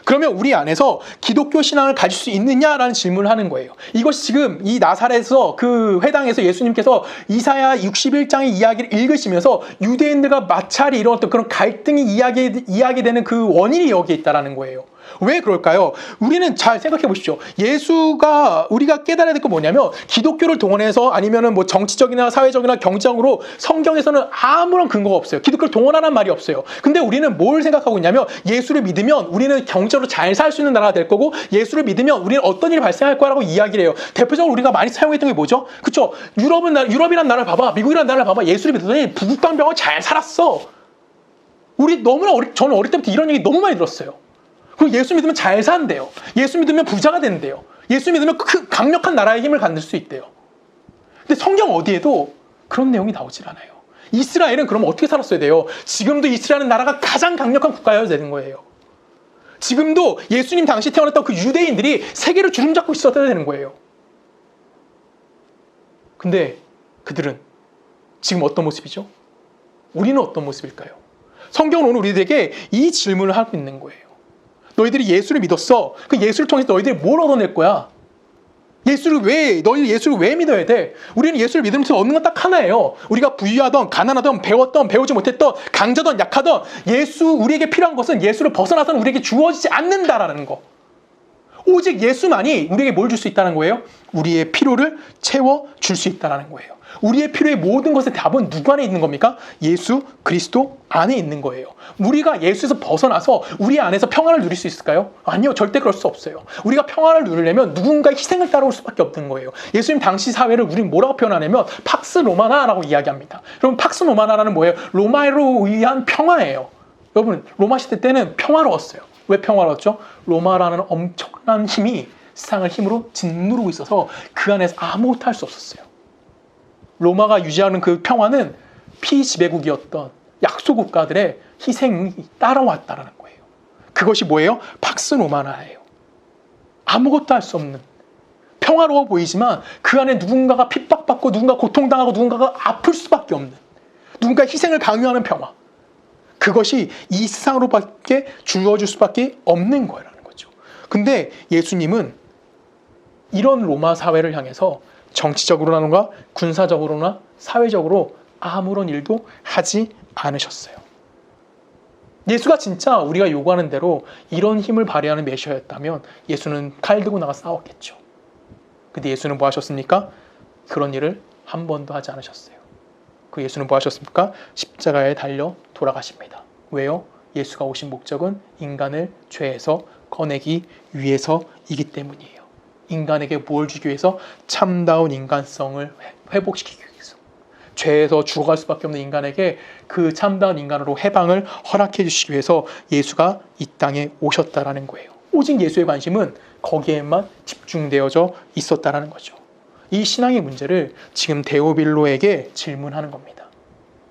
S1: 그러면 우리 안에서 기독교 신앙을 가질 수 있느냐라는 질문을 하는 거예요. 이것이 지금 이 나사렛에서 그 회당에서 예수님께서 이사야 61장의 이야기를 읽으시면서 유대인들과 마찰이 일어났던 그런 갈등이 이야기되는 그 원인이 여기에 있다는 거예요. 왜 그럴까요? 우리는 잘 생각해 보십시오. 예수가 우리가 깨달아야 될 건 뭐냐면 기독교를 동원해서 아니면은 뭐 정치적이나 사회적이나 경제적으로 성경에서는 아무런 근거가 없어요. 기독교를 동원하라는 말이 없어요. 근데 우리는 뭘 생각하고 있냐면 예수를 믿으면 우리는 경제적으로 잘 살 수 있는 나라가 될 거고 예수를 믿으면 우리는 어떤 일이 발생할 거라고 이야기를 해요. 대표적으로 우리가 많이 사용했던 게 뭐죠? 그렇죠? 유럽이란 나라를 봐봐. 미국이란 나라를 봐봐. 예수를 믿더니 부국강병을 잘 살았어. 저는 어릴 때부터 이런 얘기 너무 많이 들었어요. 그리고 예수 믿으면 잘 산대요. 예수 믿으면 부자가 된대요. 예수 믿으면 강력한 나라의 힘을 갖는 수 있대요. 근데 성경 어디에도 그런 내용이 나오질 않아요. 이스라엘은 그럼 어떻게 살았어야 돼요? 지금도 이스라엘은 나라가 가장 강력한 국가여야 되는 거예요. 지금도 예수님 당시 태어났던 그 유대인들이 세계를 주름잡고 있어야 되는 거예요. 근데 그들은 지금 어떤 모습이죠? 우리는 어떤 모습일까요? 성경은 오늘 우리들에게 이 질문을 하고 있는 거예요. 너희들이 예수를 믿었어. 그 예수를 통해서 너희들이 뭘 얻어낼 거야? 너희들 예수를 왜 믿어야 돼? 우리는 예수를 믿으면서 얻는 건 딱 하나예요. 우리가 부유하던, 가난하던, 배웠던, 배우지 못했던, 강자던, 약하던 우리에게 필요한 것은 예수를 벗어나서는 우리에게 주어지지 않는다라는 거. 오직 예수만이 우리에게 뭘 줄 수 있다는 거예요? 우리의 필요를 채워줄 수 있다는 거예요. 우리의 필요의 모든 것의 답은 누구 안에 있는 겁니까? 예수 그리스도 안에 있는 거예요. 우리가 예수에서 벗어나서 우리 안에서 평안을 누릴 수 있을까요? 아니요. 절대 그럴 수 없어요. 우리가 평안을 누리려면 누군가의 희생을 따라올 수밖에 없는 거예요. 예수님 당시 사회를 우리는 뭐라고 표현하냐면 팍스 로마나라고 이야기합니다. 여러분 팍스 로마나라는 뭐예요? 로마로 의한 평화예요. 여러분 로마 시대 때는 평화로웠어요. 왜 평화로웠죠? 로마라는 엄청난 힘이 세상을 힘으로 짓누르고 있어서 그 안에서 아무것도 할 수 없었어요. 로마가 유지하는 그 평화는 피지배국이었던 약소국가들의 희생이 따라왔다는 거예요. 그것이 뭐예요? 팍스 로마나예요. 아무것도 할 수 없는 평화로워 보이지만 그 안에 누군가가 핍박받고 누군가 고통당하고 누군가가 아플 수밖에 없는 누군가 희생을 강요하는 평화. 그것이 이 세상으로밖에 주어질 수밖에 없는 거라는 거죠. 근데 예수님은 이런 로마 사회를 향해서 정치적으로나 군사적으로나 사회적으로 아무런 일도 하지 않으셨어요. 예수가 진짜 우리가 요구하는 대로 이런 힘을 발휘하는 메시아였다면 예수는 칼 들고 나가 싸웠겠죠. 근데 예수는 뭐 하셨습니까? 그런 일을 한 번도 하지 않으셨어요. 그 예수는 뭐 하셨습니까? 십자가에 달려 돌아가십니다. 왜요? 예수가 오신 목적은 인간을 죄에서 꺼내기 위해서이기 때문이에요. 인간에게 뭘 주기 위해서? 참다운 인간성을 회복시키기 위해서, 죄에서 죽어갈 수밖에 없는 인간에게 그 참다운 인간으로 해방을 허락해 주시기 위해서 예수가 이 땅에 오셨다라는 거예요. 오직 예수의 관심은 거기에만 집중되어져 있었다라는 거죠. 이 신앙의 문제를 지금 데오빌로에게 질문하는 겁니다.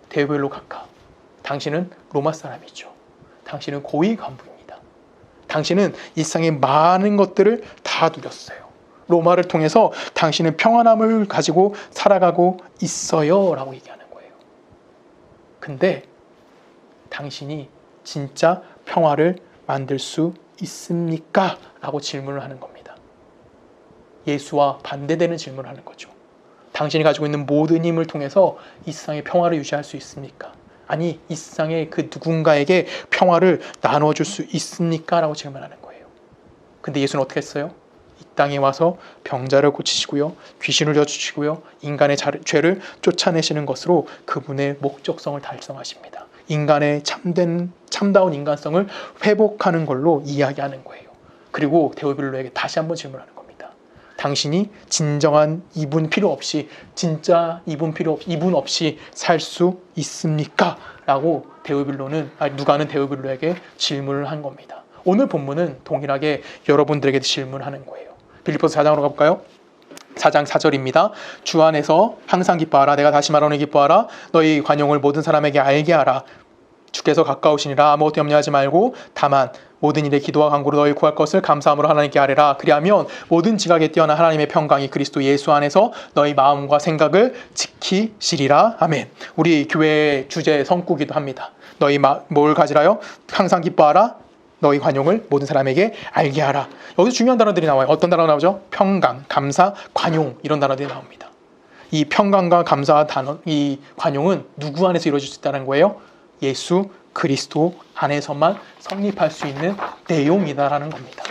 S1: 데오빌로 각하, 당신은 로마 사람이죠. 당신은 고위 간부입니다. 당신은 이 세상의 많은 것들을 다 누렸어요. 로마를 통해서 당신은 평안함을 가지고 살아가고 있어요 라고 얘기하는 거예요. 근데 당신이 진짜 평화를 만들 수 있습니까? 라고 질문을 하는 겁니다. 예수와 반대되는 질문을 하는 거죠. 당신이 가지고 있는 모든 힘을 통해서 이 세상의 평화를 유지할 수 있습니까? 아니, 이 세상의 그 누군가에게 평화를 나눠줄 수 있습니까? 라고 질문하는 거예요. 근데 예수는 어떻게 했어요? 이 땅에 와서 병자를 고치시고요, 귀신을 져주시고요, 인간의 죄를 쫓아내시는 것으로 그분의 목적성을 달성하십니다. 인간의 참다운 인간성을 회복하는 걸로 이야기하는 거예요. 그리고 데오빌로에게 다시 한번 질문하는 겁니다. 당신이 진정한 이분 필요 없이, 진짜 이분 없이 살 수 있습니까? 라고 누가는 데오빌로에게 질문을 한 겁니다. 오늘 본문은 동일하게 여러분들에게 질문하는 거예요. 빌립보서 4장으로 가볼까요? 4장 4절입니다. 주 안에서 항상 기뻐하라. 내가 다시 말하노니 기뻐하라. 너희 관용을 모든 사람에게 알게 하라. 주께서 가까우시니라. 아무것도 염려하지 말고 다만 모든 일에 기도와 간구로 너희 구할 것을 감사함으로 하나님께 아뢰라. 그리하면 모든 지각에 뛰어난 하나님의 평강이 그리스도 예수 안에서 너희 마음과 생각을 지키시리라. 아멘. 우리 교회의 주제 성구기도 합니다. 너희 뭘 가지라요? 항상 기뻐하라. 너희 관용을 모든 사람에게 알게 하라. 여기서 중요한 단어들이 나와요. 어떤 단어가 나오죠? 평강, 감사, 관용, 이런 단어들이 나옵니다. 이 평강과 감사와 이 관용은 누구 안에서 이루어질 수 있다는 거예요? 예수 그리스도 안에서만 성립할 수 있는 내용이다라는 겁니다.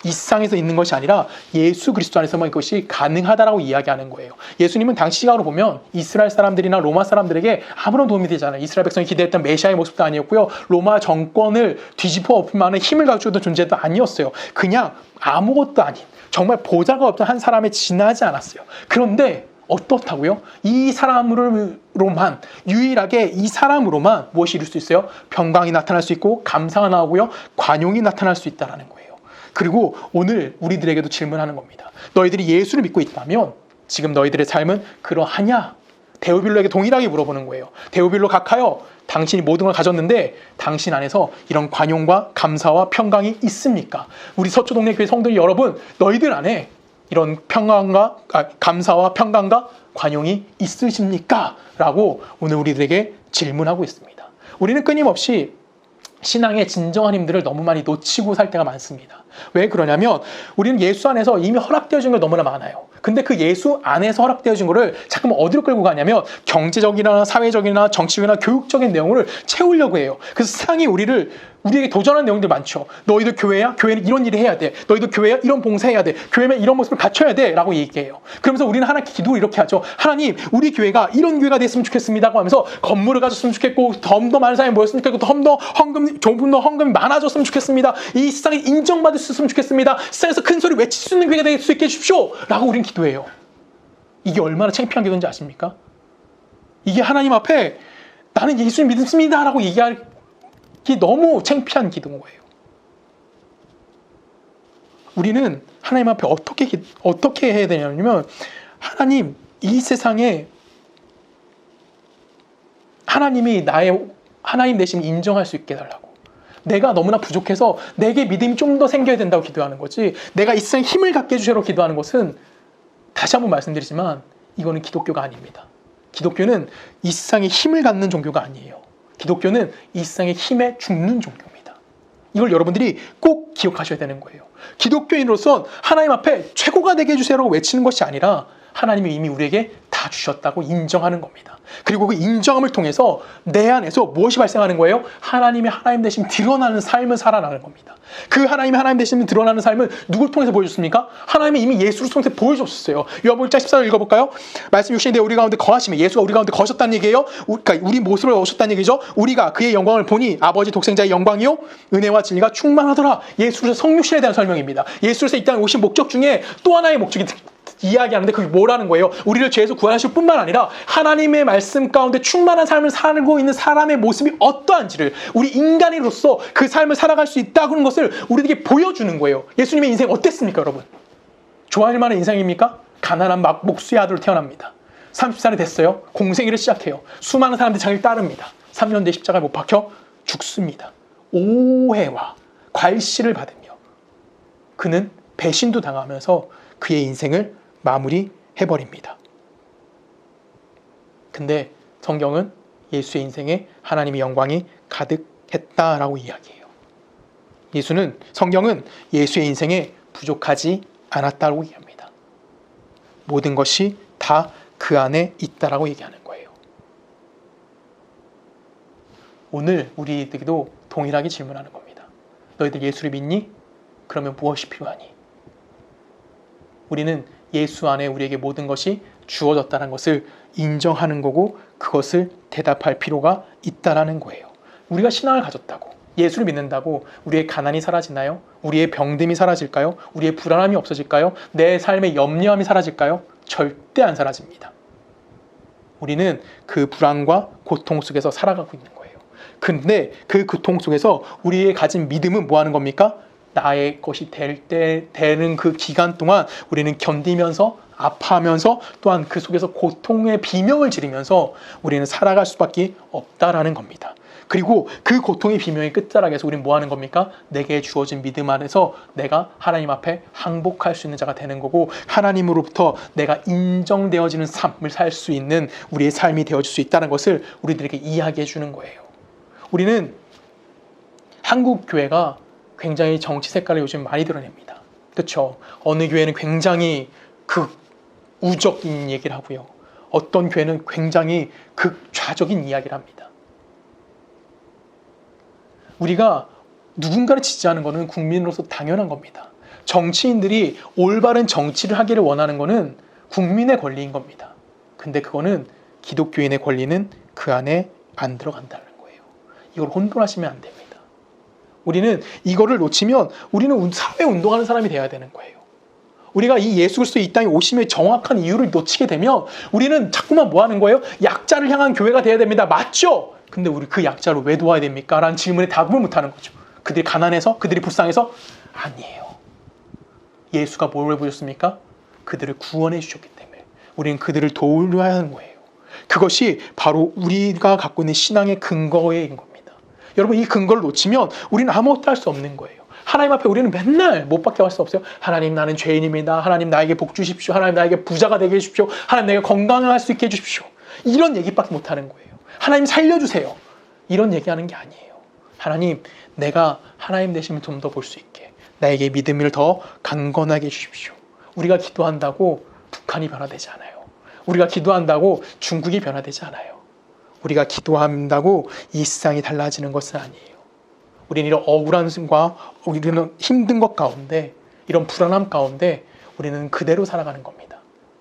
S1: 이 세상에서 있는 것이 아니라 예수 그리스도 안에서만 이것이 가능하다라고 이야기하는 거예요. 예수님은 당시 시각으로 보면 이스라엘 사람들이나 로마 사람들에게 아무런 도움이 되지 않아요. 이스라엘 백성이 기대했던 메시아의 모습도 아니었고요. 로마 정권을 뒤집어 엎을 만한 힘을 가지고 있던 존재도 아니었어요. 그냥 아무것도 아닌, 정말 보자가 없던 한 사람에 지나지 않았어요. 그런데 어떻다고요? 이 사람으로만, 유일하게 이 사람으로만 무엇이 이룰 수 있어요? 평강이 나타날 수 있고 감사가 나오고요, 관용이 나타날 수 있다는 거예요. 그리고 오늘 우리들에게도 질문하는 겁니다. 너희들이 예수를 믿고 있다면 지금 너희들의 삶은 그러하냐? 데오빌로에게 동일하게 물어보는 거예요. 데오빌로 각하여, 당신이 모든 걸 가졌는데 당신 안에서 이런 관용과 감사와 평강이 있습니까? 우리 서초동네 교회 성도들 여러분, 너희들 안에 이런 감사와 평강과 관용이 있으십니까? 라고 오늘 우리들에게 질문하고 있습니다. 우리는 끊임없이 신앙의 진정한 힘들을 너무 많이 놓치고 살 때가 많습니다. 왜 그러냐면 우리는 예수 안에서 이미 허락되어진 게 너무나 많아요. 근데 그 예수 안에서 허락되어진 거를 자꾸만 어디로 끌고 가냐면 경제적이나 사회적이나 정치적이나 교육적인 내용을 채우려고 해요. 그래서 세상이 우리에게 도전하는 내용들 많죠. 너희들 교회야? 교회는 이런 일을 해야 돼. 너희들 교회야? 이런 봉사해야 돼. 교회면 이런 모습을 갖춰야 돼. 라고 얘기해요. 그러면서 우리는 하나님께 기도를 이렇게 하죠. 하나님, 우리 교회가 이런 교회가 됐으면 좋겠습니다. 하면서 건물을 가졌으면 좋겠고, 좀 더 많은 사람이 모였으면 좋겠고, 좀 더 헌금이 많아졌으면 좋겠습니다. 이 세상에 인정받을 수 있으면 좋겠습니다. 세상에서 큰 소리 외칠 수 있는 교회가 될 수 있게 해주십시오. 라고 우리는 기도해요. 이게 얼마나 창피한 기도인지 아십니까? 이게 하나님 앞에 나는 예수님 믿습니다. 라고 얘기하기 너무 창피한 기도인 거예요. 우리는 하나님 앞에 어떻게 해야 되냐면, 하나님, 이 세상에 하나님이 나의 하나님 대신 인정할 수 있게 해달라고. 내가 너무나 부족해서 내게 믿음이 좀 더 생겨야 된다고 기도하는 거지, 내가 이 세상에 힘을 갖게 해주시라고 기도하는 것은, 다시 한번 말씀드리지만 이거는 기독교가 아닙니다. 기독교는 이 세상에 힘을 갖는 종교가 아니에요. 기독교는 이 세상의 힘에 죽는 종교입니다. 이걸 여러분들이 꼭 기억하셔야 되는 거예요. 기독교인으로서 하나님 앞에 최고가 되게 해주세요라고 외치는 것이 아니라 하나님이 이미 우리에게 다 주셨다고 인정하는 겁니다. 그리고 그 인정함을 통해서 내 안에서 무엇이 발생하는 거예요? 하나님의 하나님 되심이 드러나는 삶을 살아나는 겁니다. 그 하나님의 하나님 되심이 드러나는 삶은 누굴 통해서 보여줬습니까? 하나님이 이미 예수를 통해서 보여줬어요. 요한복음 1장 14절 읽어볼까요? 말씀 육신이 되어 우리 가운데 거하시며, 예수가 우리 가운데 거하셨다는 얘기예요. 그러니까 우리 모습을 오셨다는 얘기죠. 우리가 그의 영광을 보니 아버지 독생자의 영광이요 은혜와 진리가 충만하더라. 예수로서 성육신에 대한 설명입니다. 예수로서 이 땅에 오신 목적 중에 또 하나의 목적이 이야기하는데 그게 뭐라는 거예요? 우리를 죄에서 구하실 뿐만 아니라 하나님의 말씀 가운데 충만한 삶을 살고 있는 사람의 모습이 어떠한지를 우리 인간으로서 그 삶을 살아갈 수 있다는 것을 우리에게 보여주는 거예요. 예수님의 인생 어땠습니까, 여러분? 좋아할 만한 인생입니까? 가난한 목수의 아들로 태어납니다. 30살이 됐어요. 공생애를 시작해요. 수많은 사람들이 자기를 따릅니다. 3년 뒤에 십자가에 못 박혀 죽습니다. 오해와 괄시를 받으며 그는 배신도 당하면서 그의 인생을 마무리해버립니다. 근데 성경은 예수의 인생에 하나님의 영광이 가득했다라고 이야기해요. 성경은 예수의 인생에 부족하지 않았다고 얘기합니다. 모든 것이 다 그 안에 있다라고 얘기하는 거예요. 오늘 우리에게도 동일하게 질문하는 겁니다. 너희들 예수를 믿니? 그러면 무엇이 필요하니? 우리는 예수 안에 우리에게 모든 것이 주어졌다는 것을 인정하는 거고 그것을 대답할 필요가 있다라는 거예요. 우리가 신앙을 가졌다고, 예수를 믿는다고 우리의 가난이 사라지나요? 우리의 병듦이 사라질까요? 우리의 불안함이 없어질까요? 내 삶의 염려함이 사라질까요? 절대 안 사라집니다. 우리는 그 불안과 고통 속에서 살아가고 있는 거예요. 근데 그 고통 속에서 우리의 가진 믿음은 뭐 하는 겁니까? 나의 것이 되는 그 기간 동안 우리는 견디면서 아파하면서 또한 그 속에서 고통의 비명을 지르면서 우리는 살아갈 수밖에 없다라는 겁니다. 그리고 그 고통의 비명의 끝자락에서 우리는 뭐 하는 겁니까? 내게 주어진 믿음 안에서 내가 하나님 앞에 항복할 수 있는 자가 되는 거고 하나님으로부터 내가 인정되어지는 삶을 살 수 있는 우리의 삶이 되어질 수 있다는 것을 우리들에게 이야기해 주는 거예요. 우리는 한국 교회가 굉장히 정치 색깔을 요즘 많이 드러냅니다. 그렇죠? 어느 교회는 굉장히 극우적인 얘기를 하고요. 어떤 교회는 굉장히 극좌적인 이야기를 합니다. 우리가 누군가를 지지하는 것은 국민으로서 당연한 겁니다. 정치인들이 올바른 정치를 하기를 원하는 것은 국민의 권리인 겁니다. 근데 그거는 기독교인의 권리는 그 안에 안 들어간다는 거예요. 이걸 혼돈하시면 안 됩니다. 우리는 이거를 놓치면 우리는 사회운동하는 사람이 돼야 되는 거예요. 우리가 이 예수 그리스도 이 땅에 오심의 정확한 이유를 놓치게 되면 우리는 자꾸만 뭐 하는 거예요? 약자를 향한 교회가 돼야 됩니다. 맞죠? 근데 우리 그 약자를 왜 도와야 됩니까? 라는 질문에 답을 못하는 거죠. 그들이 가난해서? 그들이 불쌍해서? 아니에요. 예수가 뭘 보셨습니까? 그들을 구원해 주셨기 때문에 우리는 그들을 도우려야 하는 거예요. 그것이 바로 우리가 갖고 있는 신앙의 근거인 겁니다. 여러분, 이 근거를 놓치면 우리는 아무것도 할 수 없는 거예요. 하나님 앞에 우리는 맨날 못 밖에 할 수 없어요. 하나님, 나는 죄인입니다. 하나님, 나에게 복 주십시오. 하나님, 나에게 부자가 되게 해주십시오. 하나님, 내가 건강할 수 있게 해주십시오. 이런 얘기밖에 못하는 거예요. 하나님 살려주세요. 이런 얘기하는 게 아니에요. 하나님, 내가 하나님 되심을 좀 더 볼 수 있게 나에게 믿음을 더 강건하게 해주십시오. 우리가 기도한다고 북한이 변화되지 않아요. 우리가 기도한다고 중국이 변화되지 않아요. 우리가 기도한다고 이 세상이 달라지는 것은 아니에요. 우리는 이런 억울한 것과 우리는 힘든 것 가운데, 이런 불안함 가운데 우리는 그대로 살아가는 겁니다.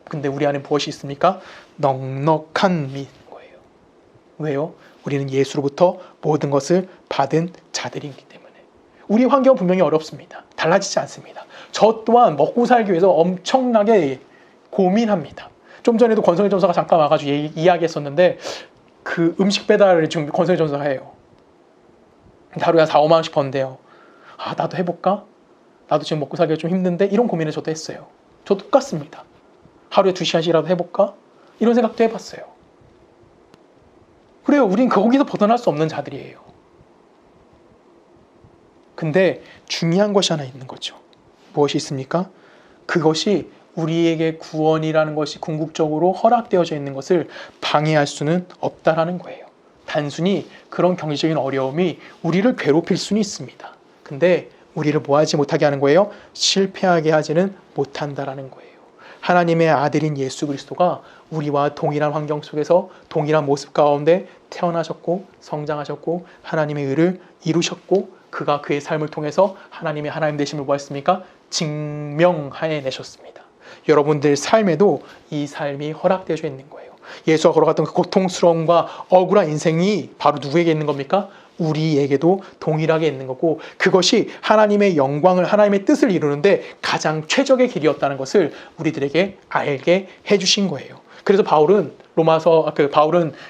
S1: 근데 우리 안에 무엇이 있습니까? 넉넉한 믿음. 왜요? 우리는 예수로부터 모든 것을 받은 자들이기 때문에. 우리 환경은 분명히 어렵습니다. 달라지지 않습니다. 저 또한 먹고 살기 위해서 엄청나게 고민합니다. 좀 전에도 권성일 전사가 잠깐 와가지고 이야기했었는데 그 음식 배달을 지금 권성일 전사가 해요. 하루에 한 4, 5만 원씩 번대요. 아, 나도 해볼까? 나도 지금 먹고 살기가 좀 힘든데 이런 고민을 저도 했어요. 저 똑같습니다. 하루에 2시간씩이라도 해볼까? 이런 생각도 해봤어요. 그래요. 우린 거기서 벗어날 수 없는 자들이에요. 근데 중요한 것이 하나 있는 거죠. 무엇이 있습니까? 그것이 우리에게 구원이라는 것이 궁극적으로 허락되어져 있는 것을 방해할 수는 없다라는 거예요. 단순히 그런 경제적인 어려움이 우리를 괴롭힐 수는 있습니다. 근데 우리를 뭐 하지 못하게 하는 거예요? 실패하게 하지는 못한다라는 거예요. 하나님의 아들인 예수 그리스도가 우리와 동일한 환경 속에서 동일한 모습 가운데 태어나셨고 성장하셨고 하나님의 의를 이루셨고 그가 그의 삶을 통해서 하나님의 하나님 되심을 뭐 했습니까? 증명해 내셨습니다. 여러분들 삶에도 이 삶이 허락되어져 있는 거예요. 예수가 걸어갔던 그 고통스러움과 억울한 인생이 바로 누구에게 있는 겁니까? 우리에게도 동일하게 있는 거고, 그것이 하나님의 영광을, 하나님의 뜻을 이루는데 가장 최적의 길이었다는 것을 우리들에게 알게 해주신 거예요. 그래서 바울은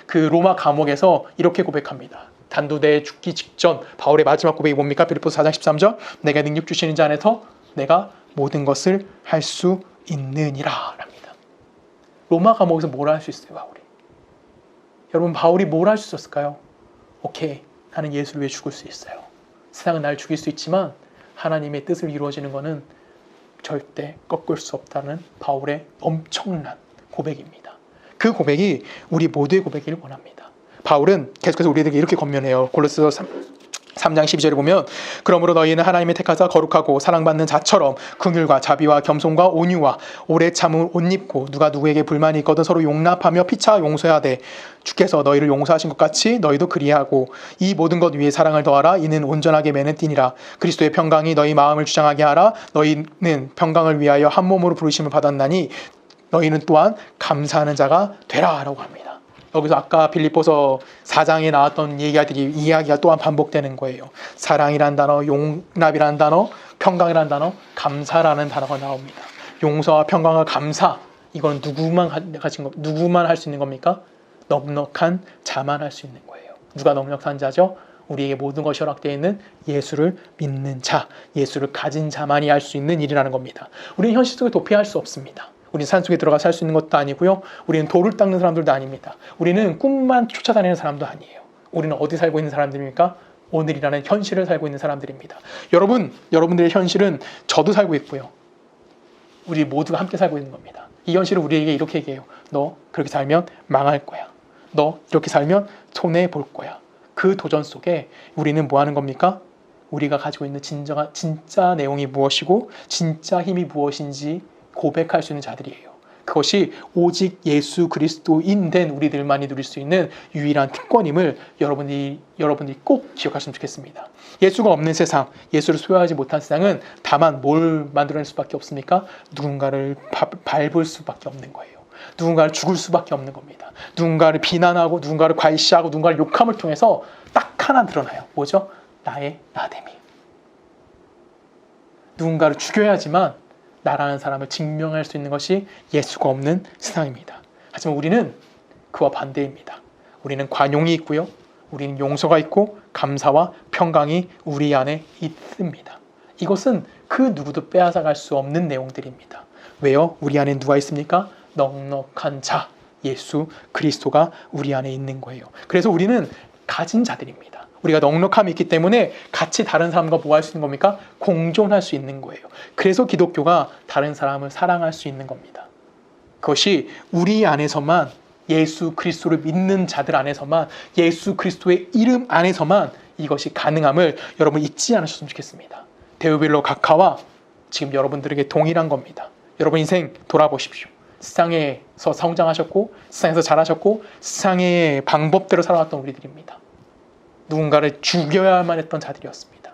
S1: 그 로마 감옥에서 이렇게 고백합니다. 단두대에 죽기 직전 바울의 마지막 고백이 뭡니까? 빌립보서 4장 13절, 내가 능력 주시는 자 안에서 내가 모든 것을 할 수 있느니라 합니다. 로마 감옥에서 뭘 할 수 있어요, 바울이? 여러분, 바울이 뭘 할 수 있었을까요? 오케이, 나는 예수를 위해 죽을 수 있어요. 세상은 날 죽일 수 있지만 하나님의 뜻을 이루어지는 것은 절대 꺾을 수 없다는 바울의 엄청난 고백입니다. 그 고백이 우리 모두의 고백이길 원합니다. 바울은 계속해서 우리에게 이렇게 권면해요. 골로새서 3장 12절에 보면, 그러므로 너희는 하나님의 택하사 거룩하고 사랑받는 자처럼 긍휼과 자비와 겸손과 온유와 오래 참음을 옷 입고, 누가 누구에게 불만이 있거든 서로 용납하며 피차 용서하되 주께서 너희를 용서하신 것 같이 너희도 그리하고, 이 모든 것 위에 사랑을 더하라. 이는 온전하게 매는 띠니라. 그리스도의 평강이 너희 마음을 주장하게 하라. 너희는 평강을 위하여 한 몸으로 부르심을 받았나니 너희는 또한 감사하는 자가 되라 라고 합니다. 여기서 아까 빌립보서 4장에 나왔던 이야기가 또한 반복되는 거예요. 사랑이란 단어, 용납이란 단어, 평강이란 단어, 감사라는 단어가 나옵니다. 용서와 평강과 감사, 이건 누구만 할 수 있는 겁니까? 넉넉한 자만 할 수 있는 거예요. 누가 넉넉한 자죠? 우리에게 모든 것이 허락되어 있는 예수를 믿는 자, 예수를 가진 자만이 할 수 있는 일이라는 겁니다. 우리는 현실 속에 도피할 수 없습니다. 우리는 산속에 들어가 살 수 있는 것도 아니고요. 우리는 돌을 닦는 사람들도 아닙니다. 우리는 꿈만 쫓아다니는 사람도 아니에요. 우리는 어디 살고 있는 사람들입니까? 오늘이라는 현실을 살고 있는 사람들입니다. 여러분들의 현실은 저도 살고 있고요. 우리 모두가 함께 살고 있는 겁니다. 이 현실을 우리에게 이렇게 얘기해요. 너 그렇게 살면 망할 거야. 너 이렇게 살면 손해볼 거야. 그 도전 속에 우리는 뭐 하는 겁니까? 우리가 가지고 있는 진짜 내용이 무엇이고 진짜 힘이 무엇인지 고백할 수 있는 자들이에요. 그것이 오직 예수 그리스도인 된 우리들만이 누릴 수 있는 유일한 특권임을 여러분들이 꼭 기억하시면 좋겠습니다. 예수가 없는 세상, 예수를 소유하지 못한 세상은 다만 뭘 만들어낼 수밖에 없습니까? 누군가를 밟을 수밖에 없는 거예요. 누군가를 죽을 수밖에 없는 겁니다. 누군가를 비난하고 누군가를 괄시하고 누군가를 욕함을 통해서 딱 하나 드러나요. 뭐죠? 나의 나됨이. 누군가를 죽여야지만 나라는 사람을 증명할 수 있는 것이 예수가 없는 세상입니다. 하지만 우리는 그와 반대입니다. 우리는 관용이 있고요. 우리는 용서가 있고 감사와 평강이 우리 안에 있습니다. 이것은 그 누구도 빼앗아갈 수 없는 내용들입니다. 왜요? 우리 안에 누가 있습니까? 넉넉한 자, 예수 그리스도가 우리 안에 있는 거예요. 그래서 우리는 가진 자들입니다. 우리가 넉넉함이 있기 때문에 같이 다른 사람과 뭐 할 수 있는 겁니까? 공존할 수 있는 거예요. 그래서 기독교가 다른 사람을 사랑할 수 있는 겁니다. 그것이 우리 안에서만, 예수 그리스도를 믿는 자들 안에서만, 예수 그리스도의 이름 안에서만 이것이 가능함을 여러분 잊지 않으셨으면 좋겠습니다. 데오빌로 각하와 지금 여러분들에게 동일한 겁니다. 여러분 인생 돌아보십시오. 세상에서 성장하셨고 세상에서 자라셨고 세상의 방법대로 살아왔던 우리들입니다. 누군가를 죽여야만 했던 자들이었습니다.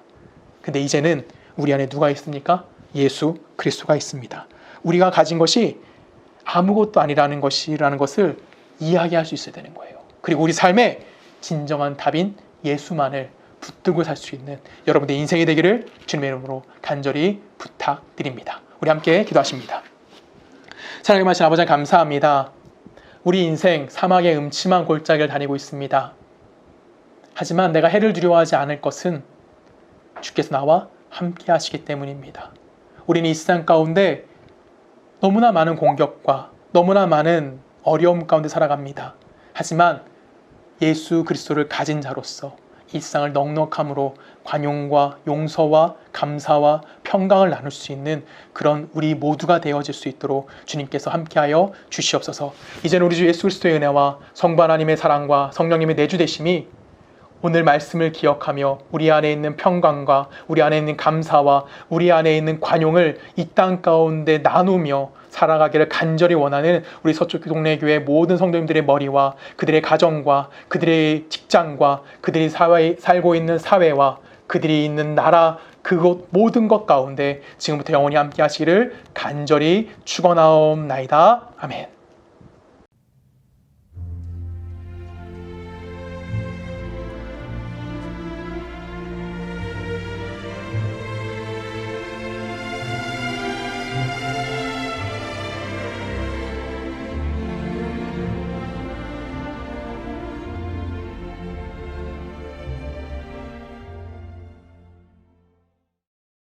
S1: 근데 이제는 우리 안에 누가 있습니까? 예수 그리스도가 있습니다. 우리가 가진 것이 아무것도 아니라는 것을 이야기할 수 있어야 되는 거예요. 그리고 우리 삶의 진정한 답인 예수만을 붙들고 살 수 있는 여러분의 인생이 되기를 주님의 이름으로 간절히 부탁드립니다. 우리 함께 기도하십니다. 사랑의 마신 아버지 감사합니다. 우리 인생 사막의 음침한 골짜기를 다니고 있습니다. 하지만 내가 해를 두려워하지 않을 것은 주께서 나와 함께 하시기 때문입니다. 우리는 이 세상 가운데 너무나 많은 공격과 너무나 많은 어려움 가운데 살아갑니다. 하지만 예수 그리스도를 가진 자로서 이 세상을 넉넉함으로 관용과 용서와 감사와 평강을 나눌 수 있는 그런 우리 모두가 되어질 수 있도록 주님께서 함께하여 주시옵소서. 이제는 우리 주 예수 그리스도의 은혜와 성부 하나님의 사랑과 성령님의 내주되심이 오늘 말씀을 기억하며 우리 안에 있는 평강과 우리 안에 있는 감사와 우리 안에 있는 관용을 이 땅 가운데 나누며 살아가기를 간절히 원하는 우리 서초 동네 교회 모든 성도님들의 머리와 그들의 가정과 그들의 직장과 그들이 살고 있는 사회와 그들이 있는 나라 그곳 모든 것 가운데 지금부터 영원히 함께 하시기를 간절히 축원하옵나이다. 아멘.